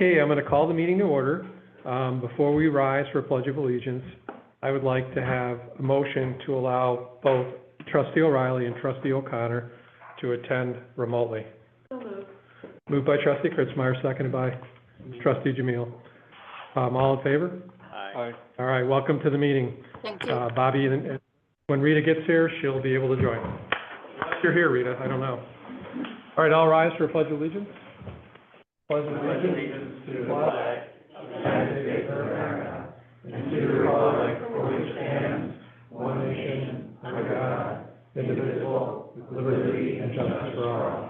Okay, I'm going to call the meeting to order. Before we rise for Pledge of Allegiance, I would like to have a motion to allow both Trustee O'Reilly and Trustee O'Connor to attend remotely. So moved. Moved by Trustee Kritzmeyer, seconded by Trustee Jamil. All in favor? Aye. All right, welcome to the meeting. Thank you. Bobby, and when Rita gets here, she'll be able to join. Unless you're here, Rita, I don't know. All right, I'll rise for a Pledge of Allegiance. Pledge of allegiance to the flag of the United States of America and to the republic for which stands one nation under God, indivisible, with liberty and justice for all.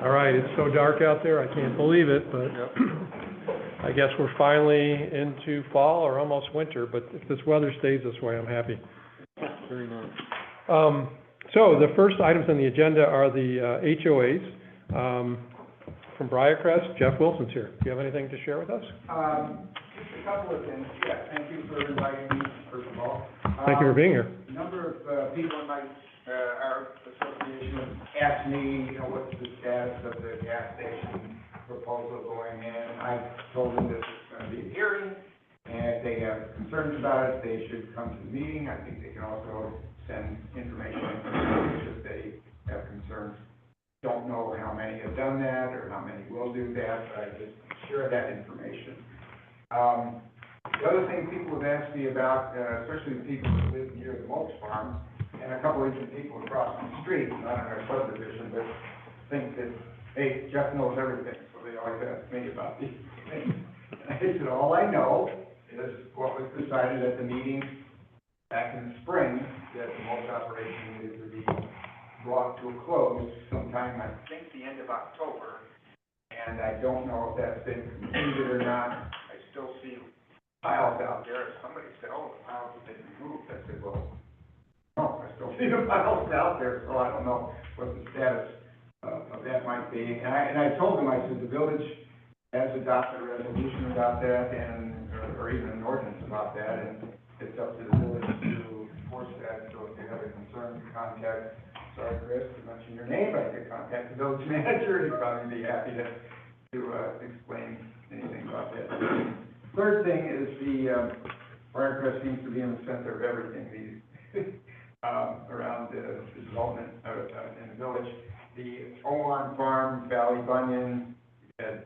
All right, it's so dark out there, I can't believe it, but I guess we're finally into fall or almost winter, but if this weather stays this way, I'm happy. Very nice. So the first items on the agenda are the HOAs. From Briarcrest, Jeff Wilson's here. Do you have anything to share with us? Just a couple of things. Yeah, thank you for inviting me, first of all. Thank you for being here. A number of people in our association asked me, what's the status of the gas station proposal going in. I told them this is going to be a hearing, and if they have concerns about it, they should come to the meeting. I think they can also send information if they have concerns. Don't know how many have done that or how many will do that, but I just share that information. The other thing people have asked me about, especially the people who live near the Mulch Farm, and a couple of people across the street, not in our subdivision, but think that, hey, Jeff knows everything, so they always ask me about these things. And I said, all I know is what was decided at the meeting back in the spring, that the mulch operation needed to be brought to a close sometime, I think, the end of October. And I don't know if that's been completed or not. I still see piles out there. Somebody said, oh, the piles have been removed. I said, well, no, I still see the piles out there, so I don't know what the status of that might be. And I told them, I said, the village has adopted a resolution about that, and or even an ordinance about that, and it's up to the village to enforce that. So if you have a concern, contact. Sorry, Chris, to mention your name, I could contact the village manager. He'd probably be happy to explain anything about that. Third thing is the Briarcrest seems to be in the center of everything around the development in the village. The Owan Farm, Valley Bunyan, we had a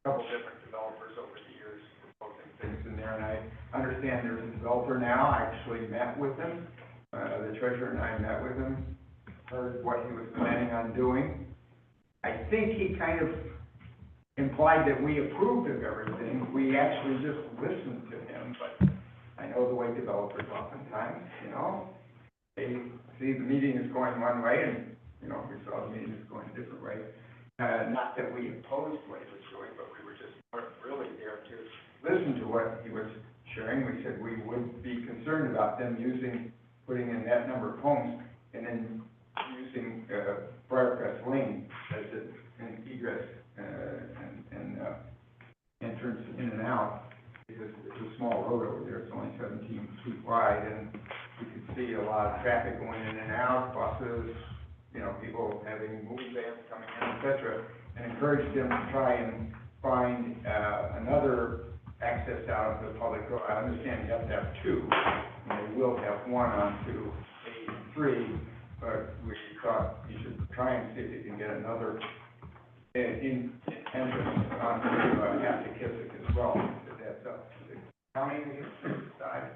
couple different developers over the years proposing things in there, and I understand there's a developer now. I actually met with him. The treasurer and I met with him. Heard what he was planning on doing. I think he kind of implied that we approved of everything. We actually just listened to him, but I know the way developers oftentimes, they see the meeting is going one way and, we saw the meeting is going a different way. Not that we opposed what he was doing, but we were just really there to listen to what he was sharing. We said we would be concerned about them putting in that number of homes and then using Briarcrest Lane as an egress and entrance in and out, because it's a small road over there. It's only 17 feet wide, and you could see a lot of traffic going in and out, buses, people having moving vans coming in, etc., and encouraged them to try and find another access out of the public road. I understand you have to have two, and they will have one onto 83. But we thought you should try and see if you can get another entrance onto Aptekissick as well. That's up to the county to decide.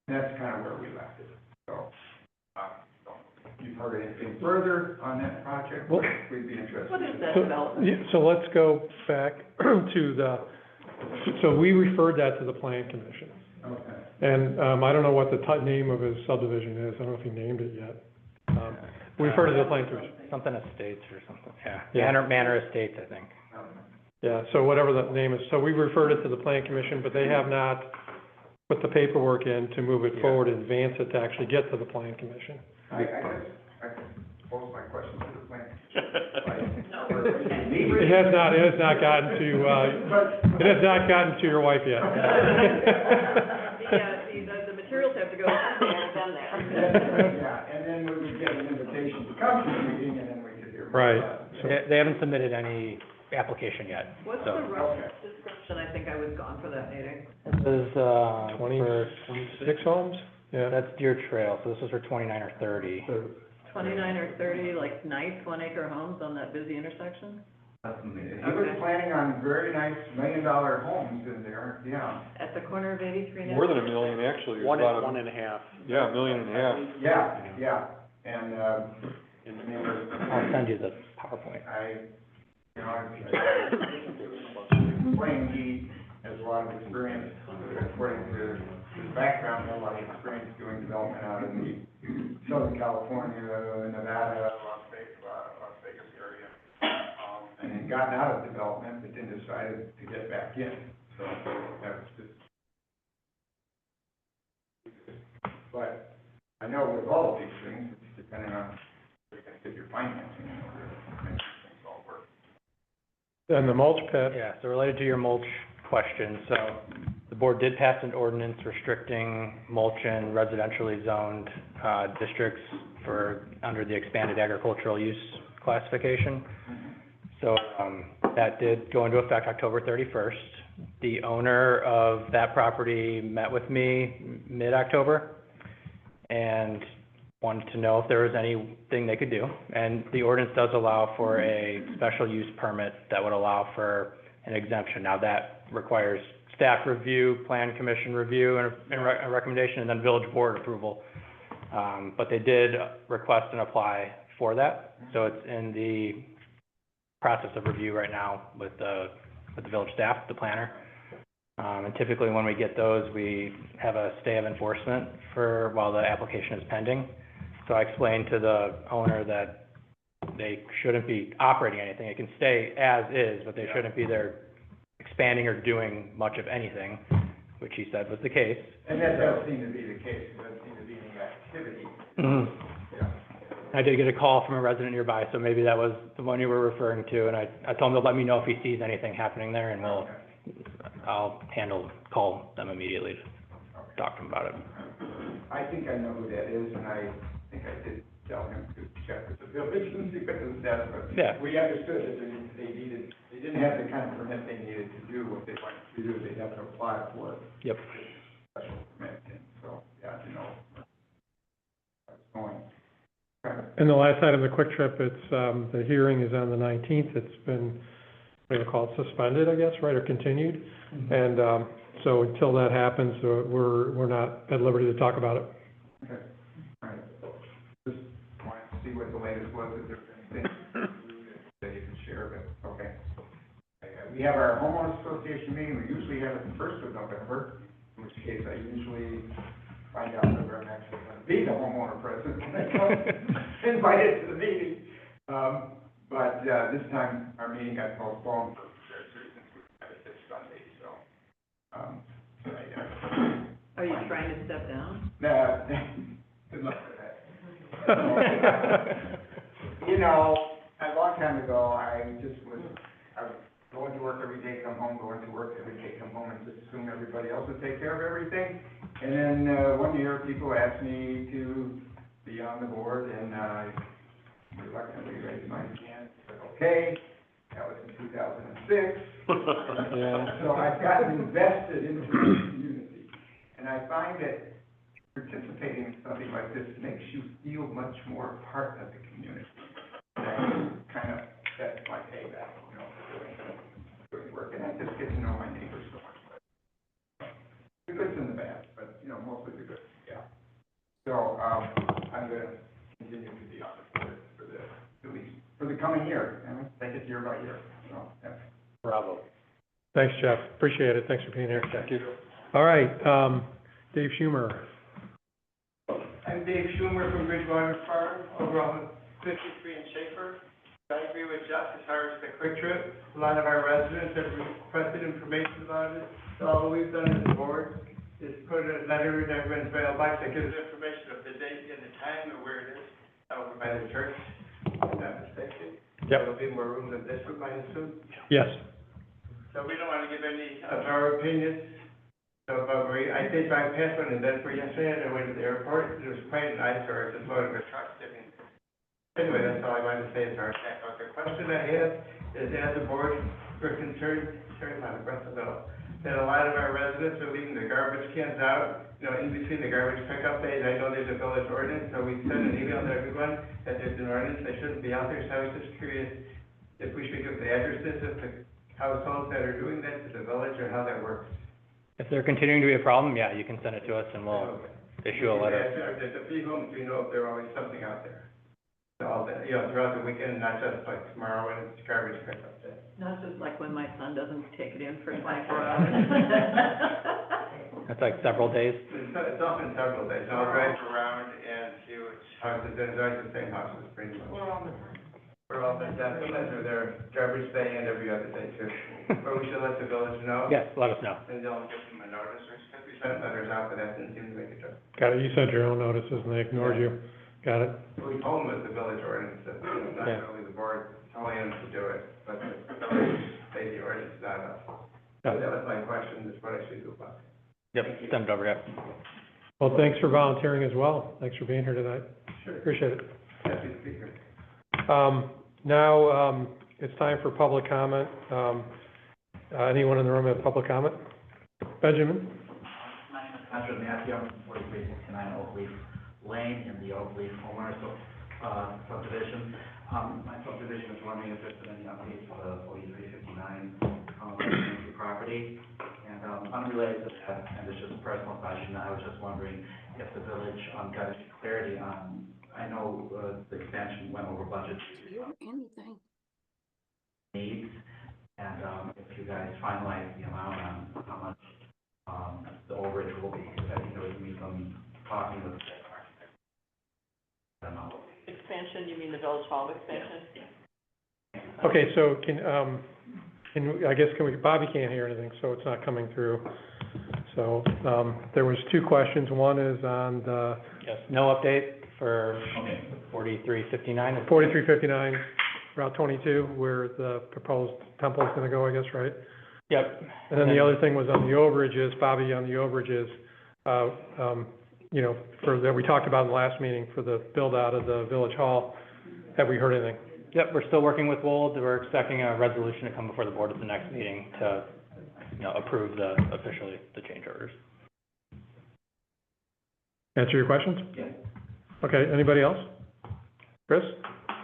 And that's kind of where we left it. So, you've heard anything further on that project? Well, we'd be interested. What is that development? So let's go back to so we referred that to the Plan Commission. Okay. And I don't know what the name of his subdivision is. I don't know if he named it yet. We refer to the Plan Commission. Something Estates or something, yeah. Yeah. Manor Estates, I think. Yeah, so whatever the name is. So we referred it to the Plan Commission, but they have not put the paperwork in to move it forward and advance it to actually get to the Plan Commission. I guess I can pose my question to the Plan Commission. It has not gotten to your wife yet. The materials have to go somewhere and then there. Yeah, and then we would get an invitation to come to the meeting, and then we could hear more Right. about it. They haven't submitted any application yet. What's So- the rough description? I think I was gone for that meeting. This is, for, 26 homes? Yeah. that's Deer Trail, so this is for 29 or 30. 29 or 30, like, nice 1-acre homes on that busy intersection? He was planning on very nice $1 million homes in there, yeah. At the corner of 83 and... More than $1 million, actually. It was about a- and a half. Yeah, $1.5 million. Yeah, and, I mean, I'll send you the PowerPoint. explained he has a lot of experience, according to his background, he has a lot of experience doing development out in the Southern California, Nevada, Las Vegas area. And had gotten out of development, but then decided to get back in, so that was just. But I know with all of these things, it's depending on where you're gonna get your financing in order to make these things all work. And the mulch pit, Yeah, so related to your mulch question, so the board did pass an ordinance restricting mulch in residentially zoned, districts for, under the expanded agricultural use classification. So, that did go into effect October 31st. The owner of that property met with me mid-October and wanted to know if there was anything they could do. And the ordinance does allow for a special use permit that would allow for an exemption. Now, that requires staff review, plan commission review, and a recommendation, and then village board approval. But they did request and apply for that. So it's in the process of review right now with the village staff, the planner. And typically when we get those, we have a stay of enforcement for, while the application is pending. So I explained to the owner that they shouldn't be operating anything. It can stay as is, but they shouldn't be there expanding or doing much of anything, which he said was the case. And that does seem to be the case, there doesn't seem to be any activity. Yeah. I did get a call from a resident nearby, so maybe that was the one you were referring to, and I told him to let me know if he sees anything happening there, and I'll call them immediately to talk to them about it. I think I know who that is, and I think I did tell him to check with the village and see what the status was. Yeah. We understood that they didn't have the kind of permit they needed to do what they wanted to do, they'd have to apply for it. Yep. Special permit, and so, yeah, you know, how it's going. Okay. and the last item, the Quick Trip, it's, the hearing is on the 19th. It's been, what do you call it, suspended, I guess, right, or continued? And, so until that happens, we're not at liberty to talk about it. Okay, all right. Just wanted to see what the latest was, if there's anything that you can share, but, okay. We have our homeowners association meeting, we usually have it the 1st of November, in which case I usually find out whether I'm actually going to be the homeowner president when I come invited to the meeting. But this time, our meeting got postponed for various reasons, we had it this Sunday, so. Are you trying to step down? Nah, good luck with that. You know, a long time ago, I was going to work every day, come home, going to work every day, come home, and just assume everybody else would take care of everything. And then, one year, people asked me to be on the board, and I reluctantly raised my hand, said, okay. That was in 2006. Yeah. So I've gotten invested into the community, and I find that participating in something like this makes you feel much more part of the community. That kind of, that's my payback, you know, for doing work, and I just get to know my neighbors so much better. The goods and the bad, but, you know, mostly the good, yeah. So, I'm gonna continue to be on the board for the, at least, for the coming year, and take it year by year, so, yeah. Bravo. Thanks, Jeff, appreciate it, thanks for being here. Thank you. All right, Dave Schumer. I'm Dave Schumer from Bridgewater Farm, over on 53 in Schaefer. I agree with Jeff as far as the Quick Trip. A lot of our residents have requested information about it. So all we've done as a board is put a letter in everyone's mailbox that gives information of the date and the time and where it is, over by the church, if I'm not mistaken. Yep. There'll be more room than this, we might assume. Yes. So we don't want to give any of our opinions. So, but I think I passed one in Denver yesterday, and I went to the airport, it was quite nice, or just loaded with trucks, anyway, that's all I wanted to say as far as that. The question I have is as a board, we're concerned, sorry, my breath is out, that a lot of our residents are leaving their garbage cans out, you know, in between the garbage pickup days. I know there's a village ordinance, so we send an email to everyone that there's an ordinance, they shouldn't be out there, so I was just curious if we should give the addresses of the households that are doing that to the village, or how that works. If they're continuing to be a problem, yeah, you can send it to us and we'll issue a letter. There's a few homes, we know if there's always something out there. All day, you know, throughout the weekend, not just like tomorrow when it's garbage pickup day. Not just like when my son doesn't take it in for 24 hours. That's like several days. It's often several days, I'll drive around and see which houses, there's always the same houses, pretty much. We're all the time. We're all the time, sometimes we're there garbage day and every other day too. But we should let the village know. Yes, let us know. And they'll give them a notice, or because we sent letters out, but that didn't seem to make a difference. Got it, you sent your own notices and they ignored you. Got it? We told them it was the village ordinance, that, you know, not Yeah. really the board telling them to do it, but the village, state the ordinance, not us. Got So it. that was my question, is what I should do about it. Yep, send it over, yep. Well, thanks for volunteering as well. Thanks for being here tonight. Sure. Appreciate it. Happy to be here. Now, it's time for public comment. Anyone in the room have public comment? Benjamin? My name is Patrick Matthew, I'm from 4369 Oak Leaf Lane in the Oak Leaf homeowners subdivision. My subdivision is wondering if there's been any updates for the 4359 property. And unrelated to that, and it's just a personal question, I was just wondering if the village got any clarity on, I know the expansion went over budget Anything. needs, and if you guys finalize the amount on how much the overage will be, because I think there was gonna be some talking with the architect. I don't know. Expansion, you mean the Village Hall expansion? Okay, so I guess, Bobby can't hear anything, so it's not coming through. So, there was two questions. One is on the Yes, no update for 4359. 4359, Route 22, where the proposed temple is gonna go, I guess, right? Yep. And then the other thing was on the overages, Bobby, on the overages, you know, that we talked about in the last meeting for the build-out of the village hall. Have we heard anything? Yep, we're still working with Wold. We're expecting a resolution to come before the board at the next meeting to, approve officially the change orders. Answer your questions? Yeah. Okay, anybody else? Chris?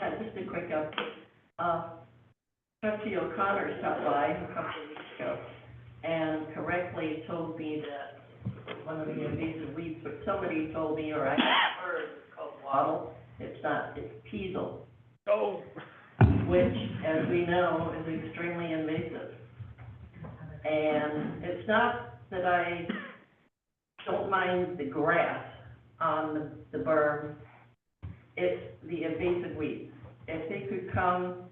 Yeah, just a quick update. Trustee O'Connor stopped by a couple of weeks ago and correctly told me that one of the invasive weeds, but somebody told me, or I heard, it's called wattle. It's not, it's teasel. Oh. Which, as we know, is extremely invasive. And it's not that I don't mind the grass on the berm, it's the invasive weeds. If they could come,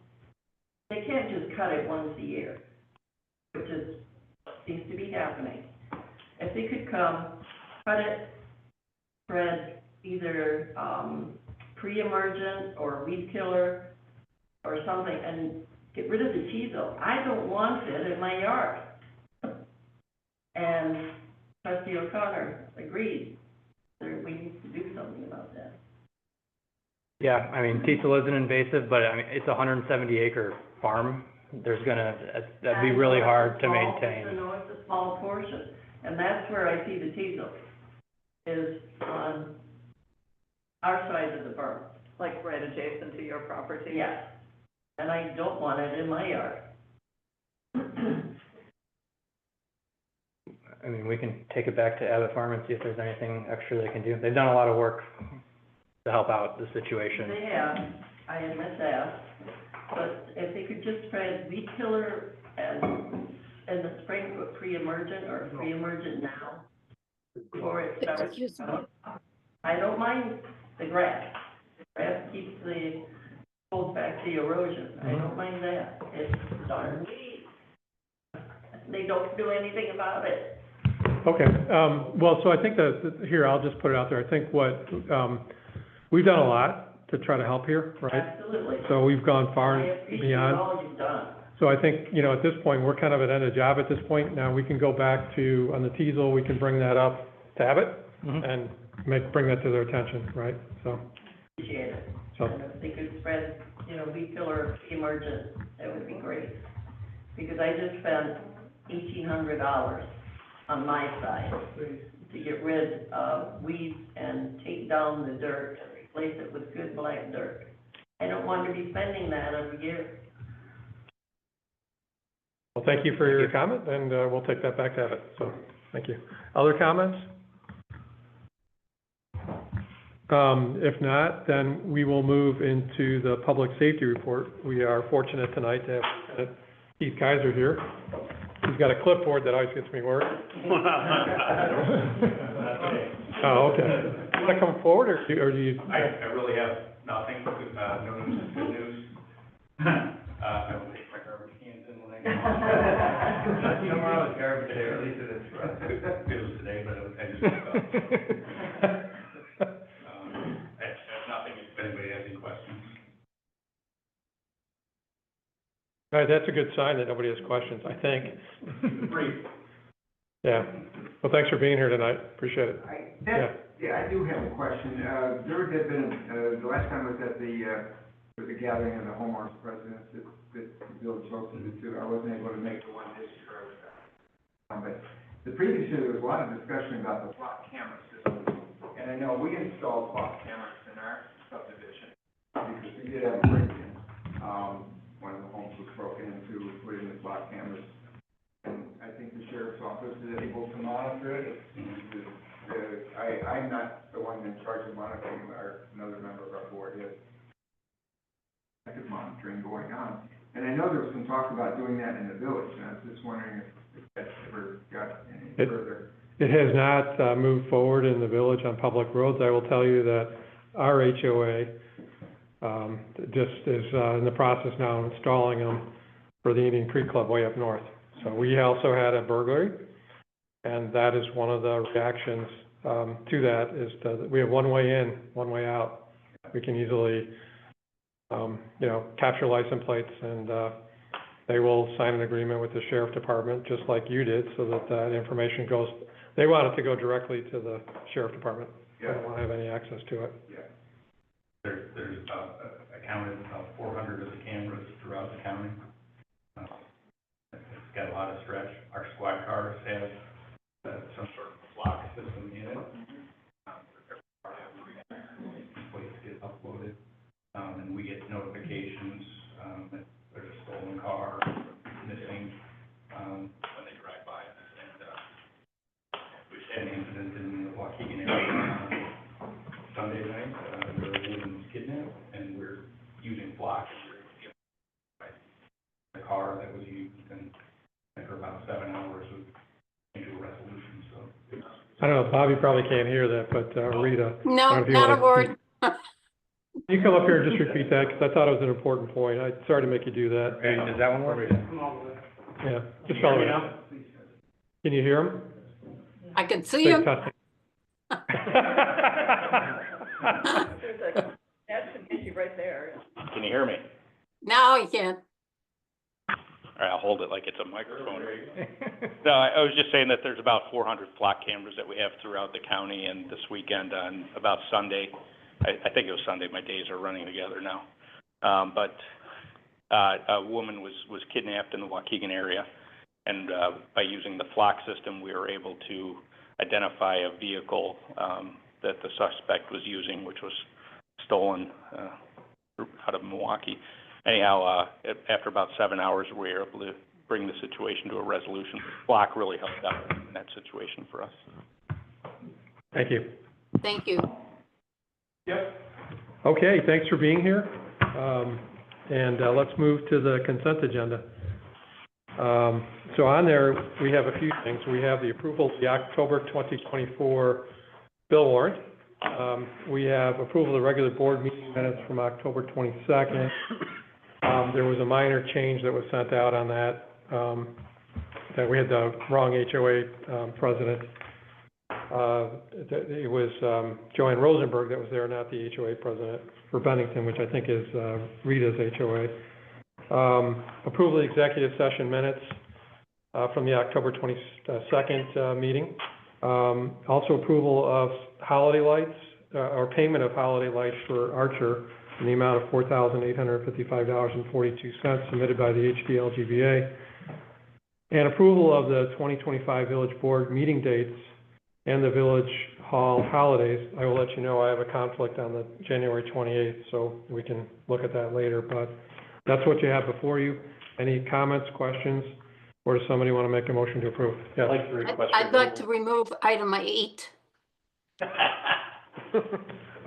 they can't just cut it once a year, which is, seems to be happening. If they could come, cut it, spread either, pre-emergent or weed killer or something, and get rid of the teasel. I don't want it in my yard. And Trustee O'Connor agreed that we need to do something about that. Yeah, I mean, teasel isn't invasive, but I mean, it's a 170-acre farm. That'd be really hard to maintain. I know it's a small portion, and that's where I see the teasel, is on our side of the berm. Like right adjacent to your property? Yes, and I don't want it in my yard. I mean, we can take it back to Abbott Farm and see if there's anything extra they can do. They've done a lot of work to help out the situation. They have, I admit that, but if they could just spread weed killer and in the spring, put pre-emergent or pre-emergent now, before it starts. Excuse me. I don't mind the grass. The grass keeps holds back the erosion. I don't mind that. It's darn weed. They don't do anything about it. Okay, well, so I think here, I'll just put it out there. I think we've done a lot to try to help here, right? Absolutely. So we've gone far I and appreciate beyond. all you've done. So I think, at this point, we're kind of at end of job at this point. Now, we can go back to, on the teasel, we can bring that up to Abbott Mhm. and bring that to their attention, right? So, Appreciate it. so, And if they could spread you know, vehicle or emergent, that would be great. Because I just spent $1,800 on my side to get rid of weeds and take down the dirt and replace it with good black dirt. I don't want to be spending that every year. Well, thank you for your comment, and we'll take that back to Evan, so, thank you. Other comments? If not, then we will move into the public safety report. We are fortunate tonight to have Lieutenant Keith Kaiser here. He's got a clipboard that always gets me worried. Oh, okay. You want to come forward, or do you? I really have nothing, no news is good news. I will take my garbage cans in when I get home. Tomorrow is garbage day, or at least it is for us. It was today, but I just I have nothing, if anybody has any questions. All right, that's a good sign that nobody has questions, I think. Brief. Yeah. Well, thanks for being here tonight. Appreciate it. Yeah, I do have a question. There had been, the last time I was at the gathering of the homeowners presidents that the village hosted it too. I wasn't able to make the one this year. But the previous year, there was a lot of discussion about the block camera system. And I know we installed block cameras in our subdivision because we did have a break-in. One of the homes was broken into, we put in the block cameras. And I think the sheriff's office is able to monitor it. I'm not the one in charge of monitoring, another member of our board is. Active monitoring going on. And I know there was some talk about doing that in the village, and I was just wondering if that's ever got any further. It has not moved forward in the village on public roads. I will tell you that our HOA just is in the process now of installing them for the Indian Creek Club way up north. So we also had a burglary, and that is one of the reactions to that is that we have one way in, one way out. We can easily, capture license plates, and they will sign an agreement with the sheriff department, just like you did, so that that information goes. They want it to go directly to the sheriff department. Yeah. They don't want to have any access to it. Yeah. There's I counted about 400 of the cameras throughout the county. It's got a lot of stretch. Our squad cars have some sort of lock system in it. Plates get uploaded, and we get notifications that there's a stolen car missing when they drive by us. And we had an incident in the Waukegan area Sunday night. Where a woman was kidnapped, and we're using blocks. The car that was used, and for about 7 hours we came to a resolution. So I don't know, Bobby probably can't hear that, but Rita. I No, don't know if you not a wanna- word. You come up here and just repeat that, because I thought it was an important point. I'm sorry to make you do that. Hey, does that one work? Yeah, just follow it. Can you hear him? I can see Big him. testing. That's an issue right there. Can you hear me? Now you can. All right, I'll hold it like it's a microphone. No, I was just saying that there's about 400 flock cameras that we have throughout the county, and this weekend on about Sunday, I think it was Sunday, my days are running together now. But a woman was kidnapped in the Waukegan area, and by using the flock system, we were able to identify a vehicle that the suspect was using, which was stolen out of Milwaukee. Anyhow, after about 7 hours, we were able to bring the situation to a resolution. Flock really helped out in that situation for us. Thank you. Thank you. Yep. Okay, thanks for being here. And let's move to the consent agenda. So on there, we have a few things. We have the approval of the October 2024 bill warrant. We have approval of the regular board meeting minutes from October 22nd. There was a minor change that was sent out on that, that we had the wrong HOA president. It was Joanne Rosenberg that was there, not the HOA president for Bennington, which I think is Rita's HOA. Approval of the executive session minutes from the October 22nd meeting. Also approval of holiday lights, or payment of holiday lights for Archer in the amount of $4,855.42 submitted by the HDLGBA, and approval of the 2025 Village Board meeting dates and the Village Hall holidays. I will let you know I have a conflict on the January 28th, so we can look at that later, but that's what you have before you. Any comments, questions, or does somebody want to make a motion to approve? I'd Yes. like to request. I'd like to remove item 8.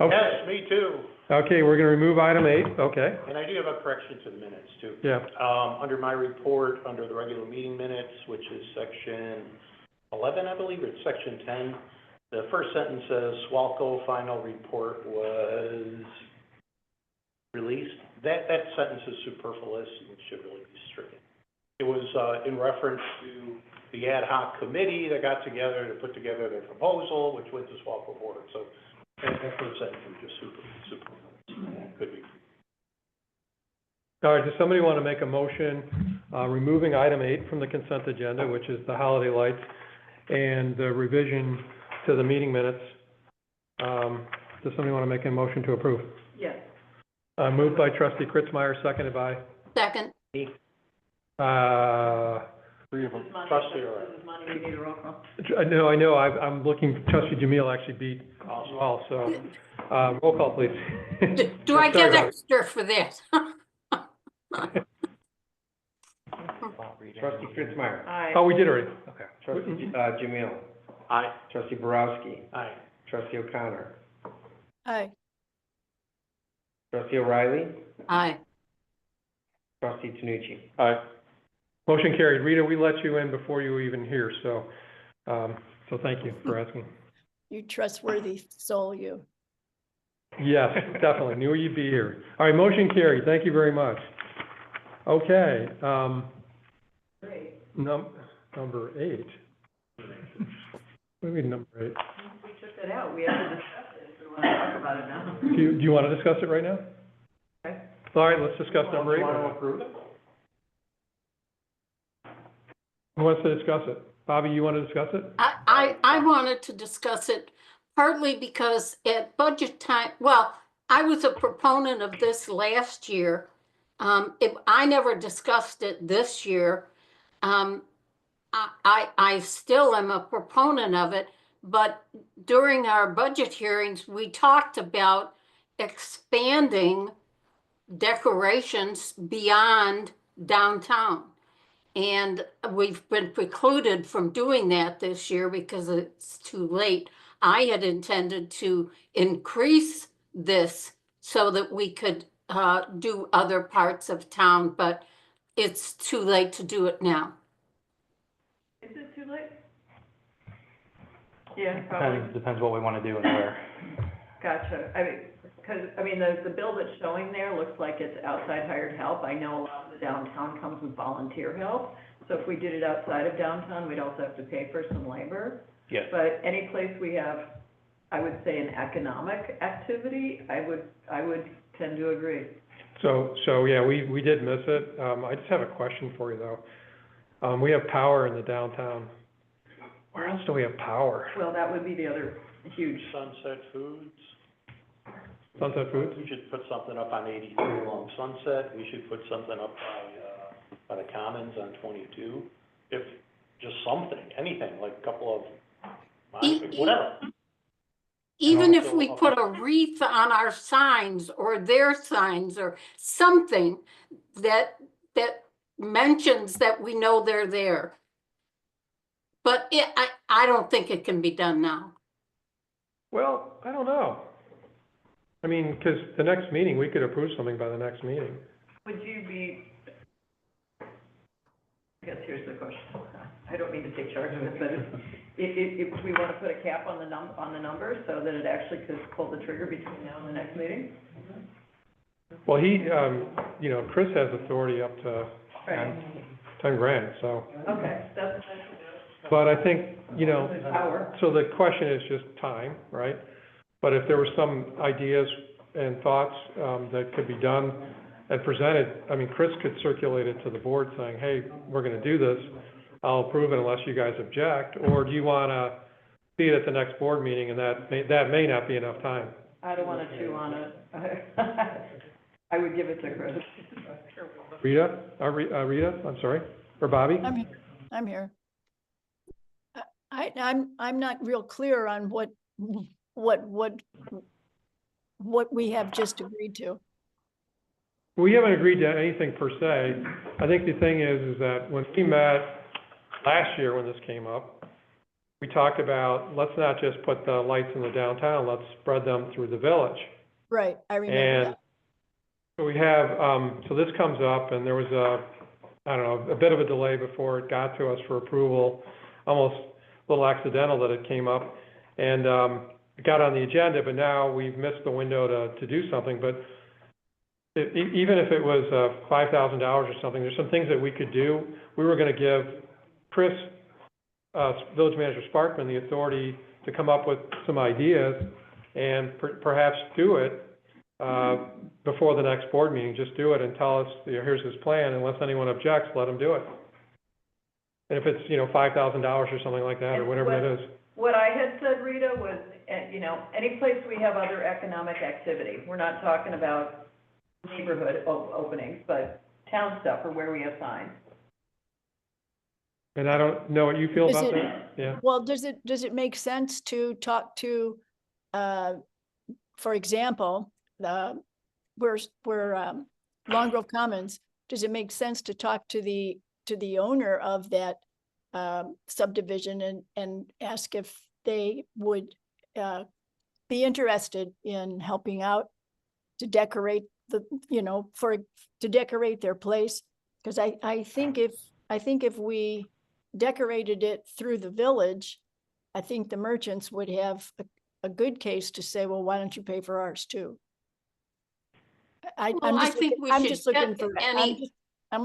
Okay, Yes, me too. okay, we're going to remove item 8, okay, And I do have a correction to the minutes too. yeah. Under my report, under the regular meeting minutes, which is section 11, I believe, or it's section 10, the first sentence says, Swalco final report was released. That sentence is superfluous and should really be stricken. It was, in reference to the ad hoc committee that got together to put together their proposal, which went to Swalco board, so that first sentence was just superfluous. Could be. All right, does somebody want to make a motion, removing item 8 from the consent agenda, which is the holiday lights, and the revision to the meeting minutes? Does somebody want to make a motion to approve? Yes. Moved by trustee Kritzmeyer, seconded by, Second, Three of This them. is money, Trustee, all right. this is money, we need a roll call. I know, I'm looking, trustee Jamil actually beat us all, so, roll call, please. do I Sorry get about it. extra for that? Trustee Kritzmeyer. Aye. Oh, we did already. Okay. Trustee, Jamil. Aye. Trustee Borowski. Aye. Trustee O'Connor. Aye. Trustee O'Reilly. Aye. Trustee Tanucci. Aye. Motion carried. Rita, we let you in before you were even here, so, so thank you for asking. You trustworthy soul, you. Yes, definitely. Knew you'd be here. All right, motion carried. Thank you very much. Okay, Great. number 8. What do you mean, number 8? We took that out, we have to discuss it, if we want to talk about it now. Do you want to discuss it right now? Okay. All right, let's discuss number 8. You want to approve it? Who wants to discuss it? Bobby, you want to discuss it? I wanted to discuss it partly because at budget time, well, I was a proponent of this last year. If I never discussed it this year, I still am a proponent of it, but during our budget hearings, we talked about expanding decorations beyond downtown. And we've been precluded from doing that this year because it's too late. I had intended to increase this so that we could do other parts of town, but it's too late to do it now. Is it too late? Yeah, probably. Depends what we want to do and where. Gotcha. The bill that's showing there looks like it's outside hired help. I know a lot of the downtown comes with volunteer help. So if we did it outside of downtown, we'd also have to pay for some labor. Yes. But any place we have, I would say, an economic activity, I would tend to agree. So yeah, we did miss it. I just have a question for you, though. We have power in the downtown. Where else do we have power? Well, that would be the other huge, Sunset Foods. Sunset Foods? We should put something up on 83 along Sunset. We should put something up by the Commons on 22. If, just something, anything, like a couple of, whatever. Even if we put a wreath on our signs or their signs or something that mentions that we know they're there. But I don't think it can be done now. Well, I don't know. I mean, because the next meeting, we could approve something by the next meeting. would you be, I guess here's the question. I don't mean to take charge of it, but if we want to put a cap on the number so that it actually could pull the trigger between now and the next meeting? Well, Chris has authority up to Right. 10 grand, so. Okay, that's, But I think, power. so the question is just time, right? But if there were some ideas and thoughts that could be done and presented, I mean, Chris could circulate it to the board saying, hey, we're going to do this. I'll approve it unless you guys object. Or do you want to see it at the next board meeting, and that may not be enough time? I don't want to chew on it. I would give it to Chris. Rita, Rita, I'm sorry, or Bobby? I'm here. I'm not real clear on what we have just agreed to. We haven't agreed to anything per se. I think the thing is that when we met last year when this came up, we talked about, let's not just put the lights in the downtown, let's spread them through the village. Right, I remember And that. so we have, so this comes up, and there was a bit of a delay before it got to us for approval, almost a little accidental that it came up, and it got on the agenda, but now we've missed the window to do something. But even if it was $5,000 or something, there's some things that we could do. We were going to give Chris, Village Manager Sparkman, the authority to come up with some ideas and perhaps do it before the next board meeting. Just do it and tell us, here's his plan. Unless anyone objects, let him do it. And if it's, $5,000 or something like that, or whatever it is. What I had said, Rita, was, any place we have other economic activity, we're not talking about neighborhood openings, but town stuff or where we have signs. And I don't know what you feel Does about it- that? Yeah. Well, does it make sense to talk to, for example, where Long Grove Commons, does it make sense to talk to the owner of that subdivision and ask if they would be interested in helping out to decorate to decorate their place? Because I think if we decorated it through the village, I think the merchants would have a good case to say, well, why don't you pay for ours too? I'm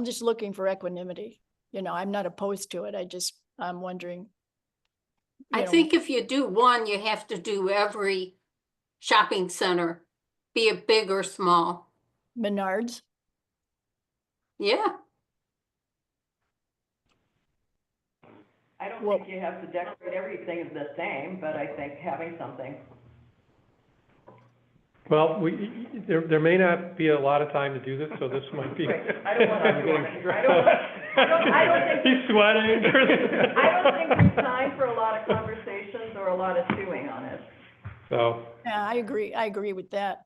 just looking for equanimity. I'm not opposed to it. I'm wondering. I think if you do one, you have to do every shopping center, be it big or small. Menards. Yeah. I don't think you have to decorate everything the same, but I think having something. Well, there may not be a lot of time to do this, so this might be. Right. I don't want to. He's sweating. I don't think there's time for a lot of conversations or a lot of chewing on it. So. Yeah, I agree with that.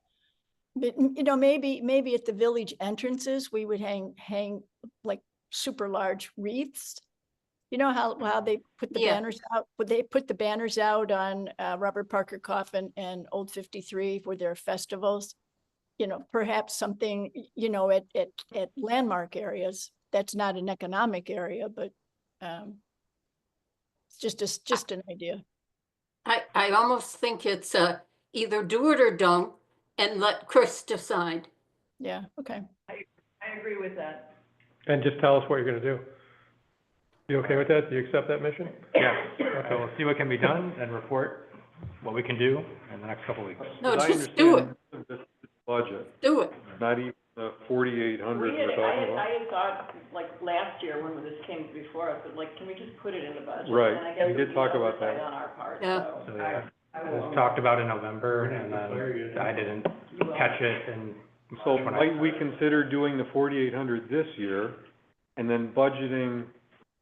But, maybe at the village entrances, we would hang like super large wreaths. You know how they put the banners out? Would they put the banners out on Robert Parker Coffin and Old 53 for their festivals? Perhaps something, at landmark areas. That's not an economic area, but it's just an idea. I almost think it's either do it or don't, and let Chris decide. Yeah, okay. I agree with that. And just tell us what you're gonna do. You okay with that? Do you accept that mission? Yeah, so we'll see what can be done and report what we can do in the next couple of weeks. No, As I just do it, understand, this is budget, do it. not even the 4,800 we're talking about. I had thought, like, last year when this came before us, but can we just put it in the budget? Right. And I guess We did it's talk an about oversight that. on our part, Yeah. So, yeah, I it will. was talked about in November, and then I didn't catch it, and So when might we consider doing the 4,800 this year, and then budgeting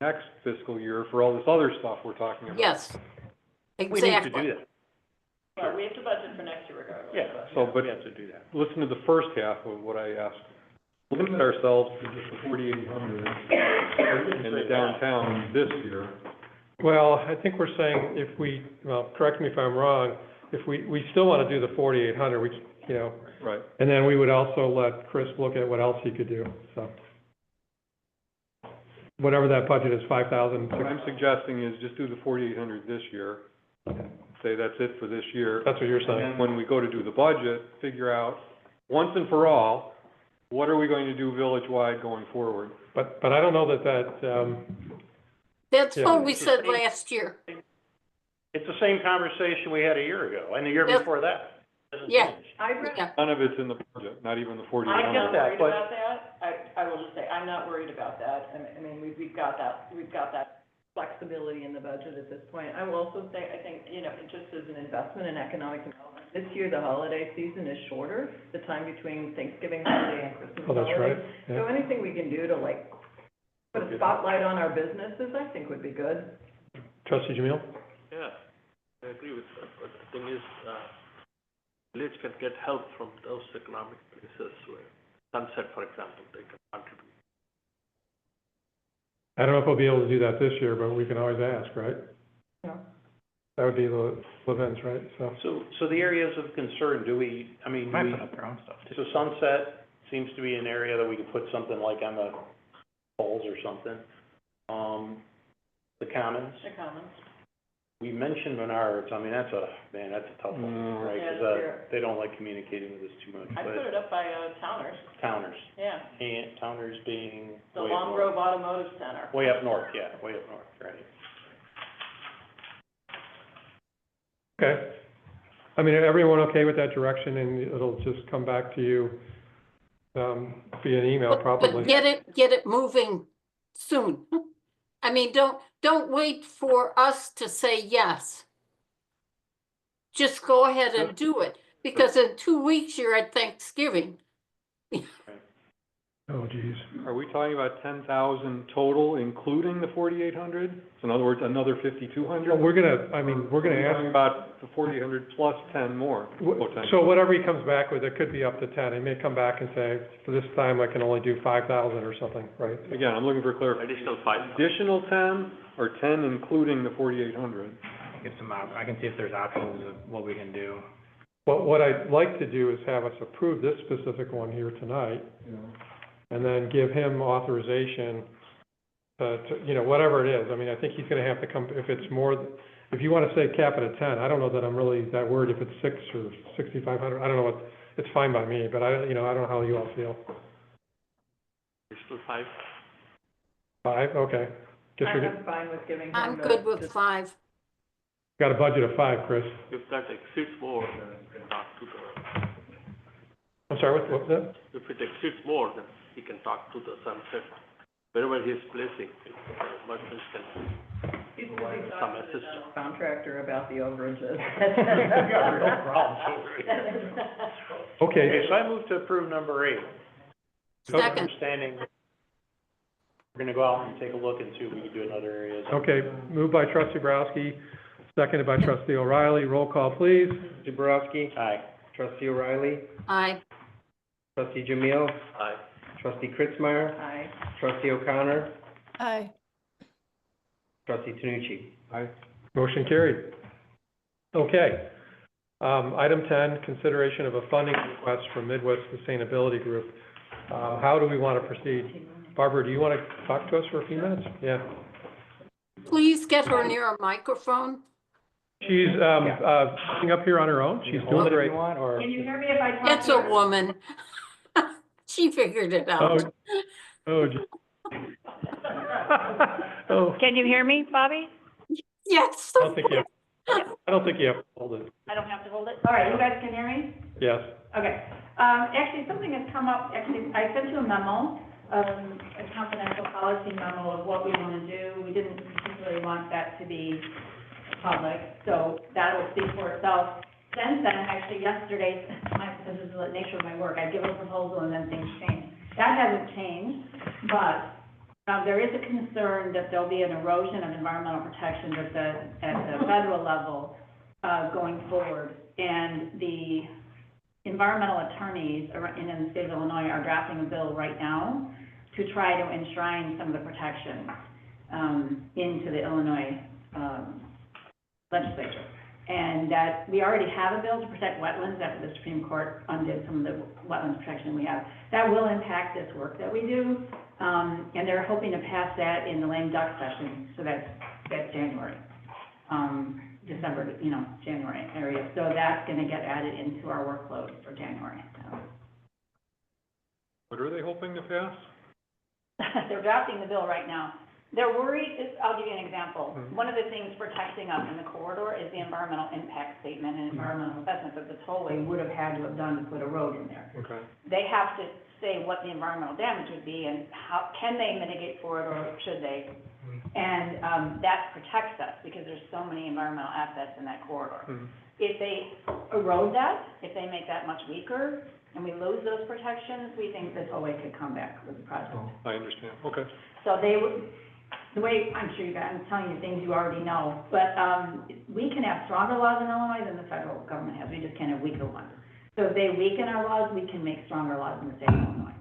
next fiscal year for all this other stuff we're talking about? Yes, we need to exactly. do that. But we have to budget for next year regardless. Yeah, So, but we have to do that. listen to the first half of what I asked. Limit ourselves to just the 4,800 in the downtown this year. Well, I think we're saying correct me if I'm wrong, if we still wanna do the 4,800, Right. and then we would also let Chris look at what else he could do, so. Whatever that budget is, 5,000. What I'm suggesting is just do the 4,800 this year. Say that's it for this year. That's what you're And saying. then when we go to do the budget, figure out, once and for all, what are we going to do village-wide going forward? But I don't know that, That's Yeah. what we said last year. It's the same conversation we had a year ago, and the year Yep. before that. Hasn't Yeah. changed. Yeah. None of it's in the budget, not even the I'm 4,800. not that, worried but- about that. I will just say, I'm not worried about that. I mean, we've got that Flexibility in the budget at this point. I will also say, I think, just as an investment in economic development This year, the holiday season is shorter, the time between Thanksgiving holiday and Christmas Oh, that's holiday. right, So yeah. anything we can do to like, put a spotlight on our businesses, I think would be good. Trustee Jamil? Yeah, I agree with that, but the thing is, village can get help from those economic places where Sunset, for example, they can contribute. I don't know if we'll be able to do that this year, but we can always ask, right? Yeah. That would be the events, right? So, So the areas of concern, do we, I mean, Might put up their own stuff too. so Sunset seems to be an area that we could put something like on the poles or something. The Commons, The Commons. we mentioned Menards, I mean, that's a tough one, Mm. right? Yeah, 'Cause, sure. they don't like communicating with us too much, I put but it up by, Towners, Towners, yeah, and Towners being the way up Long north. Grove Automotive Center. Way up north, yeah, way up north, right. okay. I mean, everyone okay with that direction, and it'll just come back to you, via an email But probably? get it moving soon. I mean, don't wait for us to say yes. Just go ahead and do it, because in 2 weeks you're at Thanksgiving. Oh, geez. Are we talking about 10,000 total, including the 4,800? So in other words, another 5,200? Well, we're gonna ask. Talking about the 4,800 plus 10 more, potentially. So whatever he comes back with, it could be up to 10. He may come back and say, for this time, I can only do 5,000 or something, right? Again, I'm looking for clarification. Additional 5,000. Additional 10 or 10 including the 4,800? Get some, I can see if there's options of what we can do. What I'd like to do is have us approve this specific one here tonight, and then give him authorization to, you know, whatever it is. I mean, I think he's gonna have to come, if it's more, if you wanna say cap it at 10, I don't know that I'm really that worried if it's 6 or 6,500. I don't know what, it's fine by me, but I don't know how you all feel. Additional 5. 5, okay. Guess we're I'm fine with giving him I'm the- good with the- 5. got a budget of 5, Chris. If that exceeds more, then you can talk to the, I'm sorry, what's that? if it exceeds more, then he can talk to the Sunset, wherever he's placing, if merchants can. He's busy Some talking to the assistance. general contractor about the overages. We got real problems over here. Okay, Okay, so I move to approve number 8. Second. Understanding, we're gonna go out and take a look and see if we can do in other areas. okay, moved by trustee Borowski, seconded by trustee O'Reilly. Roll call, please. Trustee Borowski, Aye. trustee O'Reilly, Aye. trustee Jamil, Aye. trustee Kritzmeyer, Aye. trustee O'Connor, Aye. trustee Tanucci. Motion carried. Okay. Item 10, consideration of a funding request from Midwest Sustainability Group. How do we want to proceed? Barbara, do you want to talk to us for a few minutes? Yeah. Please get her near a microphone. She's, sitting up here on her own. She's Hold doing it if great. you want, or Can you hear me if I talk It's to a her? woman. She figured it Oh, out. oh, oh, Can you hear me, Bobby? Yes. I don't think you have to hold it. I don't have to hold it? All right, you guys can hear me? Yes. Okay. Actually, something has come up, actually, I sent you a memo, a confidential policy memo of what we want to do. We didn't particularly want that to be public, so that will speak for itself. Since then, actually yesterday, this is the nature of my work, I give a proposal and then things change. That hasn't changed, but there is a concern that there'll be an erosion of environmental protections at the federal level going forward. And the environmental attorneys in the state of Illinois are drafting a bill right now to try to enshrine some of the protections into the Illinois legislature. And that we already have a bill to protect wetlands after the Supreme Court undid some of the wetlands protection we have. That will impact this work that we do, and they're hoping to pass that in the lame duck session, so that's January, December, January area. So that's gonna get added into our workload for January, so. What are they hoping to pass? They're drafting the bill right now. They're worried, I'll give you an example. One of the things protecting us in the corridor is the environmental impact statement and environmental assessment that the tollway would have had to have done to put a road in there. Okay. They have to, say what the environmental damage would be and how, can they mitigate for it or should they? And, that protects us because there's so many environmental assets in that corridor. If they erode that, if they make that much weaker and we lose those protections, we think that OA could come back with the project. I understand, okay. So they would, the way, I'm sure you guys, I'm telling you things you already know, but, we can have stronger laws in Illinois than the federal government has, we just can't have weaker ones. So if they weaken our laws, we can make stronger laws in the state of Illinois.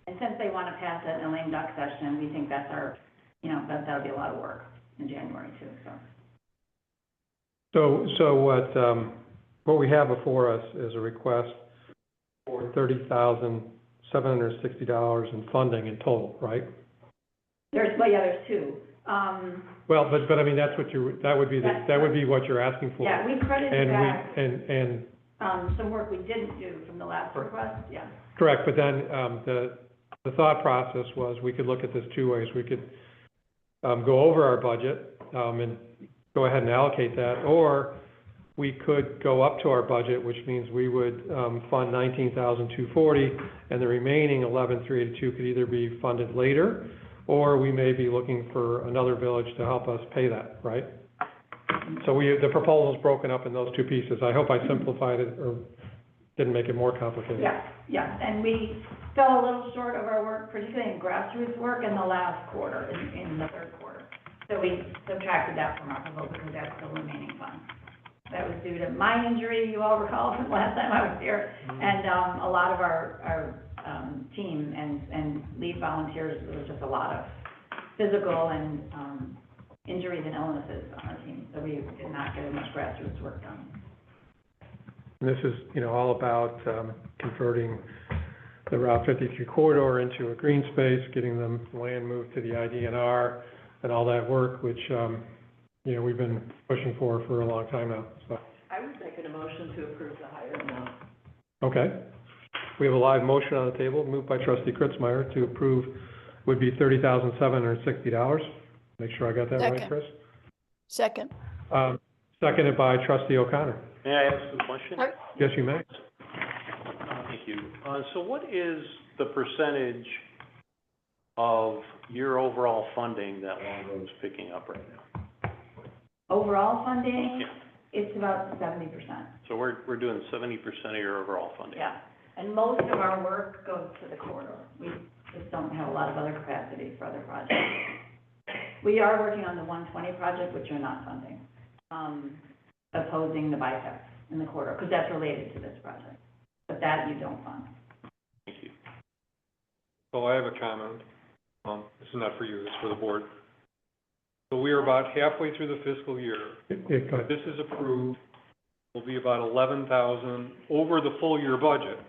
And since they want to pass it in a lame duck session, we think that's our, you know, that'll be a lot of work in January too, so. So what we have before us is a request for $30,760 in funding in total, right? Well, yeah, there's two. Well, but I mean, that would be what you're asking for. Yeah, we credited back, And some work we didn't do from the last request, yeah. correct, but then, the thought process was we could look at this two ways. We could, go over our budget, and go ahead and allocate that, or we could go up to our budget, which means we would, fund $19,240, and the remaining $11,382 could either be funded later, or we may be looking for another village to help us pay that, right? So the proposal's broken up in those two pieces. I hope I simplified it or didn't make it more complicated. Yeah, and we fell a little short of our work, particularly in grassroots work in the last quarter, in the third quarter. So we subtracted that from our proposal because that's the remaining fund. That was due to my injury, you all recall from last time I was here, and a lot of our team and lead volunteers, there was just a lot of physical and injuries and illnesses on our team, so we did not get as much grassroots work done. And this is, all about converting the Route 53 corridor into a green space, getting the land moved to the IDNR, and all that work, which, we've been pushing for a long time now, so. I would make a motion to approve the higher amount. Okay. We have a live motion on the table, moved by trustee Kritzmeyer to approve, would be $30,760. Make sure I got that right, Second. Chris? Second. Seconded by trustee O'Connor. May I ask a question? Yes, you may. Thank you. So what is the percentage of your overall funding that Longroad's picking up right now? Overall funding, Yeah. it's about 70%. So we're doing 70% of your overall funding? Yeah, and most of our work goes to the corridor. We just don't have a lot of other capacity for other projects. We are working on the 120 project, which you're not funding, opposing the bypass in the corridor, because that's related to this project. But that you don't fund. Thank you. So I have a comment. This is not for you, it's for the board. So we are about halfway through the fiscal year. Yeah, go ahead. This is approved, will be about 11,000 over the full year budget.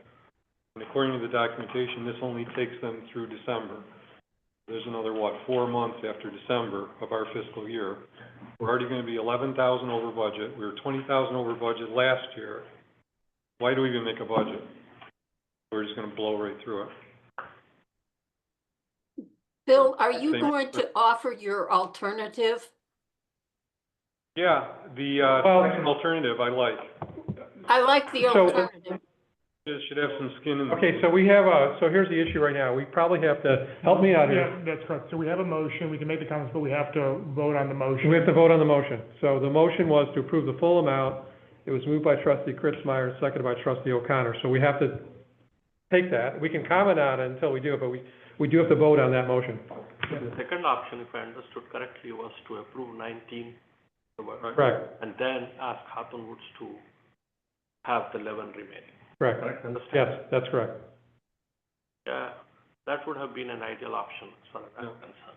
And according to the documentation, this only takes them through December. There's another, 4 months after December of our fiscal year. We're already gonna be 11,000 over budget. We were 20,000 over budget last year. Why do we even make a budget? We're just gonna blow right through it. Bill, are you Thank- going to offer your alternative? Yeah, the, second alternative I like. I like the So- alternative. It should have some skin in the. Okay, so so here's the issue right now. We probably have to, help me out here. Yeah, that's correct. So we have a motion, we can make the comments, but we have to vote on the motion. We have to vote on the motion. So the motion was to approve the full amount. It was moved by trustee Kritzmeyer, seconded by trustee O'Connor. So we have to take that. We can comment on it until we do it, but we do have to vote on that motion. The second option, if I understood correctly, was to approve 19, Correct, and then ask Hawthorne Woods to have the 11 remaining. correct. Understand? Yes, that's correct. Yeah, that would have been an ideal option, as far as I'm concerned.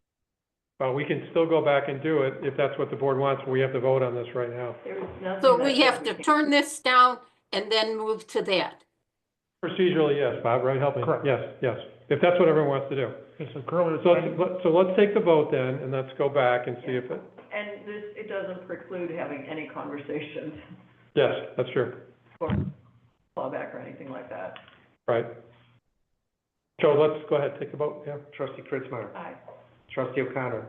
Well, we can still go back and do it if that's what the board wants, but we have to vote on this right now. There's nothing. So that we have to can- turn this down and then move to that. Procedurally, yes, Bob, right, help me? Correct. Yes, if that's what everyone wants to do. Okay, so currently, So let's take the vote then, and let's go back and see if it, And it doesn't preclude having any conversations yes, that's true, or clawback or anything like that. right. So let's go ahead, take the vote, yeah. Trustee Kritzmeyer. Aye. Trustee O'Connor.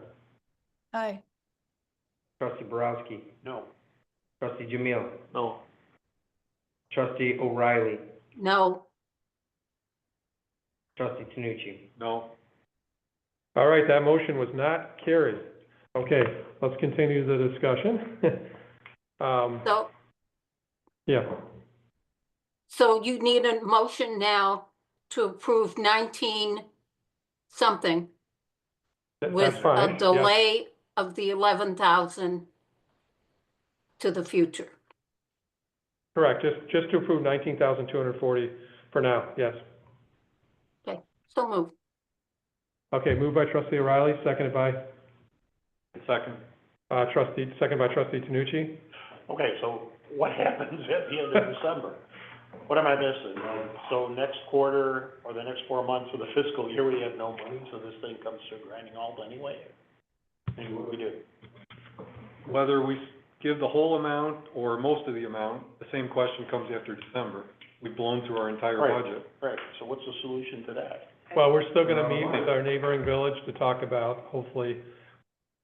Aye. Trustee Borowski. No. Trustee Jamil. No, Trustee O'Reilly. No, Trustee Tanucci. No. All right, that motion was not carried. Okay, let's continue the discussion. So, Yeah, so you need a motion now to approve 19 something that's with fine. a Yeah. delay of the 11,000 to the future. Correct, just to approve 19,240 for now, yes. Okay, so moved. Okay, moved by trustee O'Reilly, seconded by, Second. second by trustee Tanucci. Okay, so what happens at the end of December? What am I missing? So next quarter or the next 4 months of the fiscal year, we have no money, so this thing comes to a grinding halt anyway? And what do we do? Whether we give the whole amount or most of the amount, the same question comes after December. We've blown through our entire Right. budget. Right, so what's the solution to that? Well, we're still gonna meet with our neighboring village to talk about hopefully